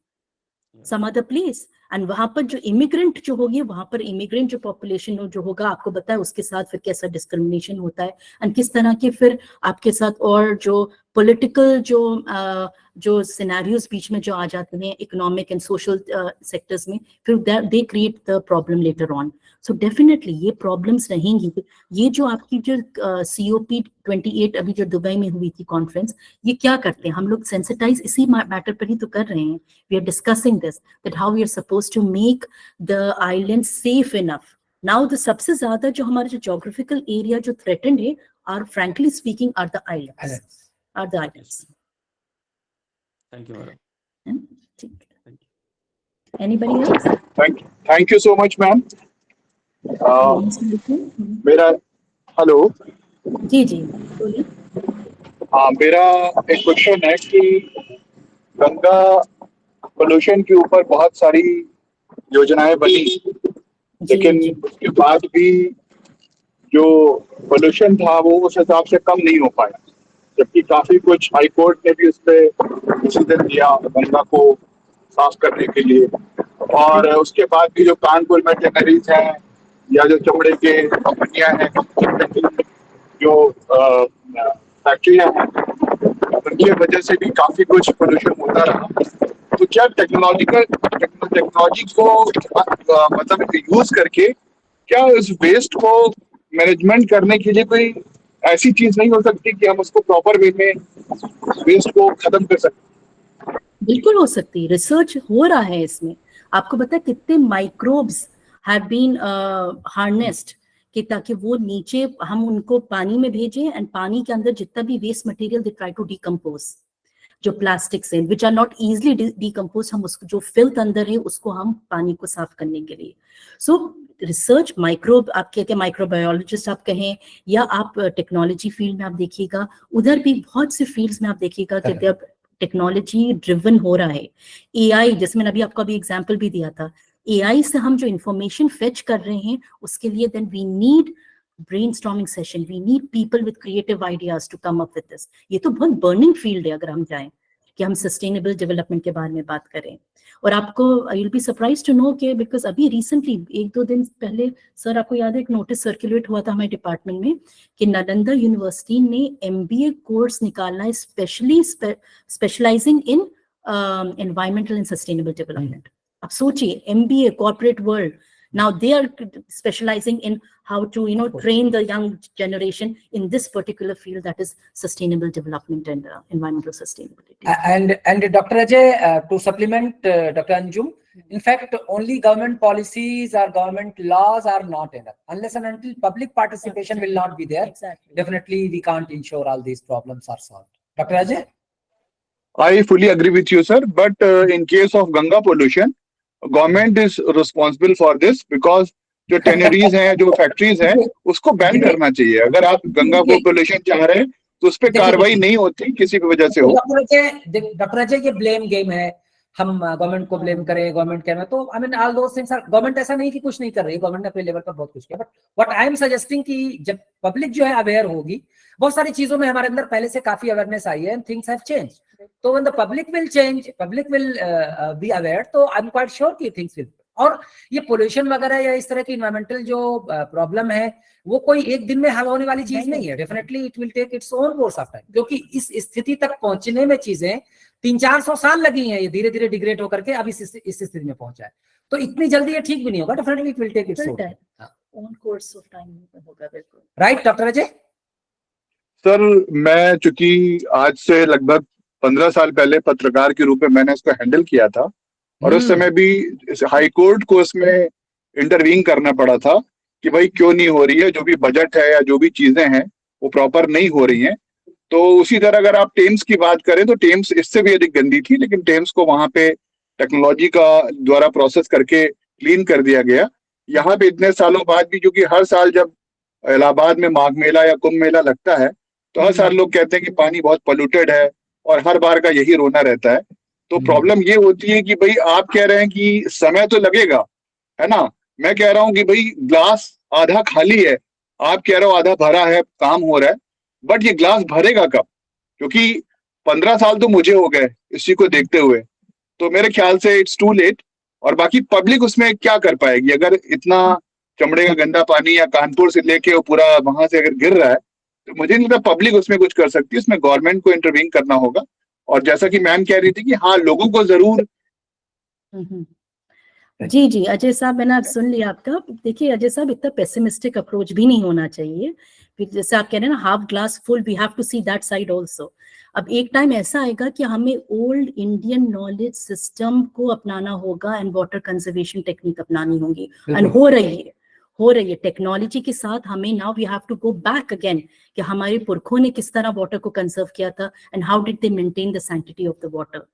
some other place. And वहां पर जो इमिग्रेंट जो होगी, वहां पर इमिग्रेंट जो पॉपुलेशन जो होगा, आपको बताया उसके साथ फिर कैसा डिस्क्रिमिनेशन होता है, एंड किस तरह के फिर आपके साथ और जो पॉलिटिकल जो सिनेरियोज बीच में जो आ जाते हैं इकोनॉमिक एंड सोशल सेक्टर्स में, फिर they create the problem later on. So definitely ये प्रॉब्लम्स रहेंगी. ये जो आपकी जो COP 28 अभी जो दुबई में हुई थी कॉन्फ्रेंस, ये क्या करते हैं, हम लोग सेंसिटाइज इसी मैटर पर ही तो कर रहे हैं. We are discussing this, that how we are suppose to make the island safe enough. Now the सबसे ज्यादा जो हमारे जो जोग्राफिकल एरिया जो थ्रेटेंड है, are frankly speaking are the islands. Are the islands. Thank you, madam. ठीक है, anybody else? Thank you so much, ma'am. मेरा हेलो, जी जी बोलिए। हाँ, मेरा एक क्वेश्चन है कि गंगा पोल्यूशन के ऊपर बहुत सारी योजनाएं बनी, जी लेकिन जी उसके बाद भी जो पोल्यूशन था वो उस हिसाब से कम नहीं हो पाया, जबकि काफी कुछ हाई कोर्ट ने भी उस पर डिसीजन दिया गंगा को साफ करने के लिए। और उसके बाद भी जो कानपुर में टेनरीज हैं या जो चमड़े के कंपनियां हैं, जो फैक्ट्रियां हैं, उनकी वजह से भी काफी कुछ पोल्यूशन होता रहा। तो क्या टेक्नोलॉजी को मतलब यूज करके क्या इस वेस्ट को मैनेजमेंट करने के लिए कोई ऐसी चीज नहीं हो सकती कि हम उसको प्रॉपर वे में वेस्ट को खत्म कर सकते? बिल्कुल हो सकती है, रिसर्च हो रहा है इसमें। आपको पता है कितने माइक्रोब्स हैव बीन हार्नेस्ड कि ताकि वो नीचे हम उनको पानी में भेजें, एंड पानी के अंदर जितना भी waste material they try to decompose, जो प्लास्टिक्स हैं which are not easily decompose, हम उसको जो फिल्थ अंदर है उसको हम पानी को साफ करने के लिए। सो रिसर्च माइक्रोब, आप कहते हैं माइक्रोबायोलॉजिस्ट आप कहें, या आप टेक्नोलॉजी फील्ड में आप देखिएगा, उधर भी बहुत से फील्ड्स में आप देखिएगा कि अब टेक्नोलॉजी ड्रिवन हो रहा है। एआई, जैसे मैंने अभी आपको अभी एग्जांपल भी दिया था, एआई से हम जो इंफॉर्मेशन फेच कर रहे हैं उसके लिए then we need brainstorming session, we need people with creative ideas to come up with this. ये तो बहुत बर्निंग फील्ड है अगर हम जाएं कि हम सस्टेनेबल डेवलपमेंट के बारे में बात करें। और आपको you will be surprise to know कि बिकॉज अभी रिसेंटली 1-2 दिन पहले, सर आपको याद है एक नोटिस सर्कुलेट हुआ था हमारे डिपार्टमेंट में कि नालंदा यूनिवर्सिटी ने एमबीए कोर्स निकालना है specially specialising in environmental and sustainable development. अब सोचिए, MBA corporate world, now they are specializing in how to train the young generation in this particular field, that is sustainable development and environmental sustainability. And Dr. Ajay, to supplement Dr. Anjum, in fact only government policies or government laws are not enough unless and until public participation will not be there. Exactly. Definitely we can't ensure all these problems are solved. Dr. Ajay? I fully agree with you, sir, but in case of Ganga pollution, government is responsible for this, because जो tanneries हैं, जो factories हैं, उसको ban करना चाहिए। अगर आप गंगा को पोल्यूशन चाह रहे हैं तो उस पर कार्रवाई नहीं होती किसी भी वजह से हो। डॉक्टर अजय, ये ब्लेम गेम है, हम गवर्नमेंट को ब्लेम करें, गवर्नमेंट कहना, तो I mean all those things are, government ऐसा नहीं कि कुछ नहीं कर रही है, गवर्नमेंट ने अपने लेवल पर बहुत कुछ किया, but what I am suggesting कि जब पब्लिक जो है अवेयर होगी, बहुत सारी चीजों में हमारे अंदर पहले से काफी अवेयरनेस आई है, एंड थिंग्स हैव चेंज्ड, तो when the public will change, public will be aware, तो आई एम क्वाइट श्योर कि थिंग्स विल। और ये पोल्यूशन वगैरह या इस तरह की इन्वायरमेंटल जो प्रॉब्लम है, वो कोई एक दिन में हल होने वाली चीज नहीं है। Definitely it will take its own course of time, क्योंकि इस स्थिति तक पहुंचने में चीजें 300-400 साल लगी हैं, ये धीरे धीरे डिग्रेड होकर के अब इस स्थिति में पहुंचा है, तो इतनी जल्दी ये ठीक भी नहीं होगा। Definitely it will take its own course of time होगा। बिल्कुल राइट डॉक्टर अजय। सर, मैं चूंकि आज से लगभग 15 साल पहले पत्रकार के रूप में मैंने इसको हैंडल किया था, और उस समय भी हाई कोर्ट को इसमें इंटरवीन करना पड़ा था कि भाई क्यों नहीं हो रही है, जो भी बजट है या जो भी चीजें हैं वो प्रॉपर नहीं हो रही हैं। तो उसी तरह अगर आप टेम्स की बात करें तो टेम्स इससे भी अधिक गंदी थी, लेकिन टेम्स को वहां पे टेक्नोलॉजी का द्वारा प्रोसेस करके क्लीन कर दिया गया। यहाँ पे इतने सालों बाद भी, क्योंकि हर साल जब इलाहाबाद में माघ मेला या कुंभ मेला लगता है तो हर साल लोग कहते हैं कि पानी बहुत पोल्यूटेड है, और हर बार का यही रोना रहता है। तो प्रॉब्लम ये होती है कि भाई आप कह रहे हैं कि समय तो लगेगा, है ना, मैं कह रहा हूं कि भाई ग्लास आधा खाली है, आप कह रहे हो आधा भरा है, काम हो रहा है, बट ये ग्लास भरेगा कब? क्योंकि 15 साल तो मुझे हो गए इसी को देखते हुए, तो मेरे ख्याल से इट्स टू लेट। और बाकी पब्लिक उसमें क्या कर पाएगी? अगर इतना चमड़े का गंदा पानी या कानपुर से लेके वो पूरा वहां से अगर गिर रहा है, तो मुझे नहीं लगता पब्लिक उसमें कुछ कर सकती है। उसमें गवर्नमेंट को इंटरवीन करना होगा। और जैसा कि मैम कह रही थी कि हाँ, लोगों को जरूर। जी जी अजय साहब, मैंने आप सुन लिया आपका। देखिए अजय साहब, इतना पेसिमिस्टिक अप्रोच भी नहीं होना चाहिए। फिर जैसे आप कह रहे हैं ना, half glass full, we have to see that side also. अब एक टाइम ऐसा आएगा कि हमें ओल्ड इंडियन नॉलेज सिस्टम को अपनाना होगा एंड वाटर कंजर्वेशन टेक्निक अपनानी होंगी, एंड हो रही है टेक्नोलॉजी के साथ। हमें now we have to go back again कि हमारे पुरखों ने किस तरह वाटर को कंजर्व किया था, and how did they maintain the sanctity of the water.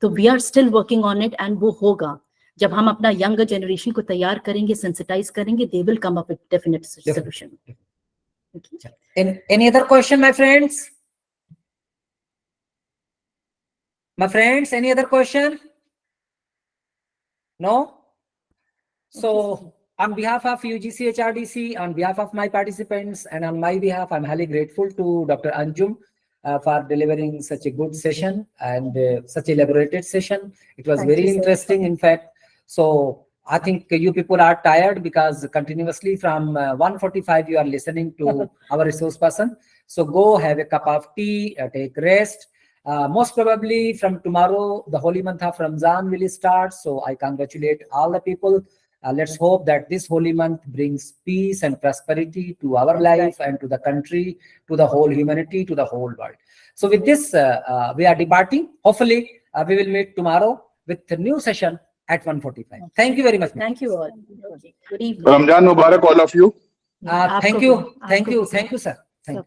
तो we are still working on it, and वो होगा जब हम अपना यंगर जनरेशन को तैयार करेंगे, सेंसिटाइज करेंगे, they will come up with definite solution. Any other question, my friends? My friends, any other question? No? So, on behalf of UGC HRDC, on behalf of my participants, and on my behalf, I'm highly grateful to Dr. Anjum for delivering such a good session and such a elaborated session. It was very interesting, in fact. So, I think you people are tired because continuously from 1:45 you are listening to our resource person. So go have a cup of tea, take rest. Most probably from tomorrow, the holy month of Ramzan will start. So I congratulate all the people. Let's hope that this holy month brings peace and prosperity to our life and to the country, to the whole humanity, to the whole world. So with this, we are departing. Hopefully, we will meet tomorrow with a new session at 1:45. Thank you very much. Thank you all. Okay. Good evening. Ramzan Mubarak, all of you. Thank you, sir. Thank you.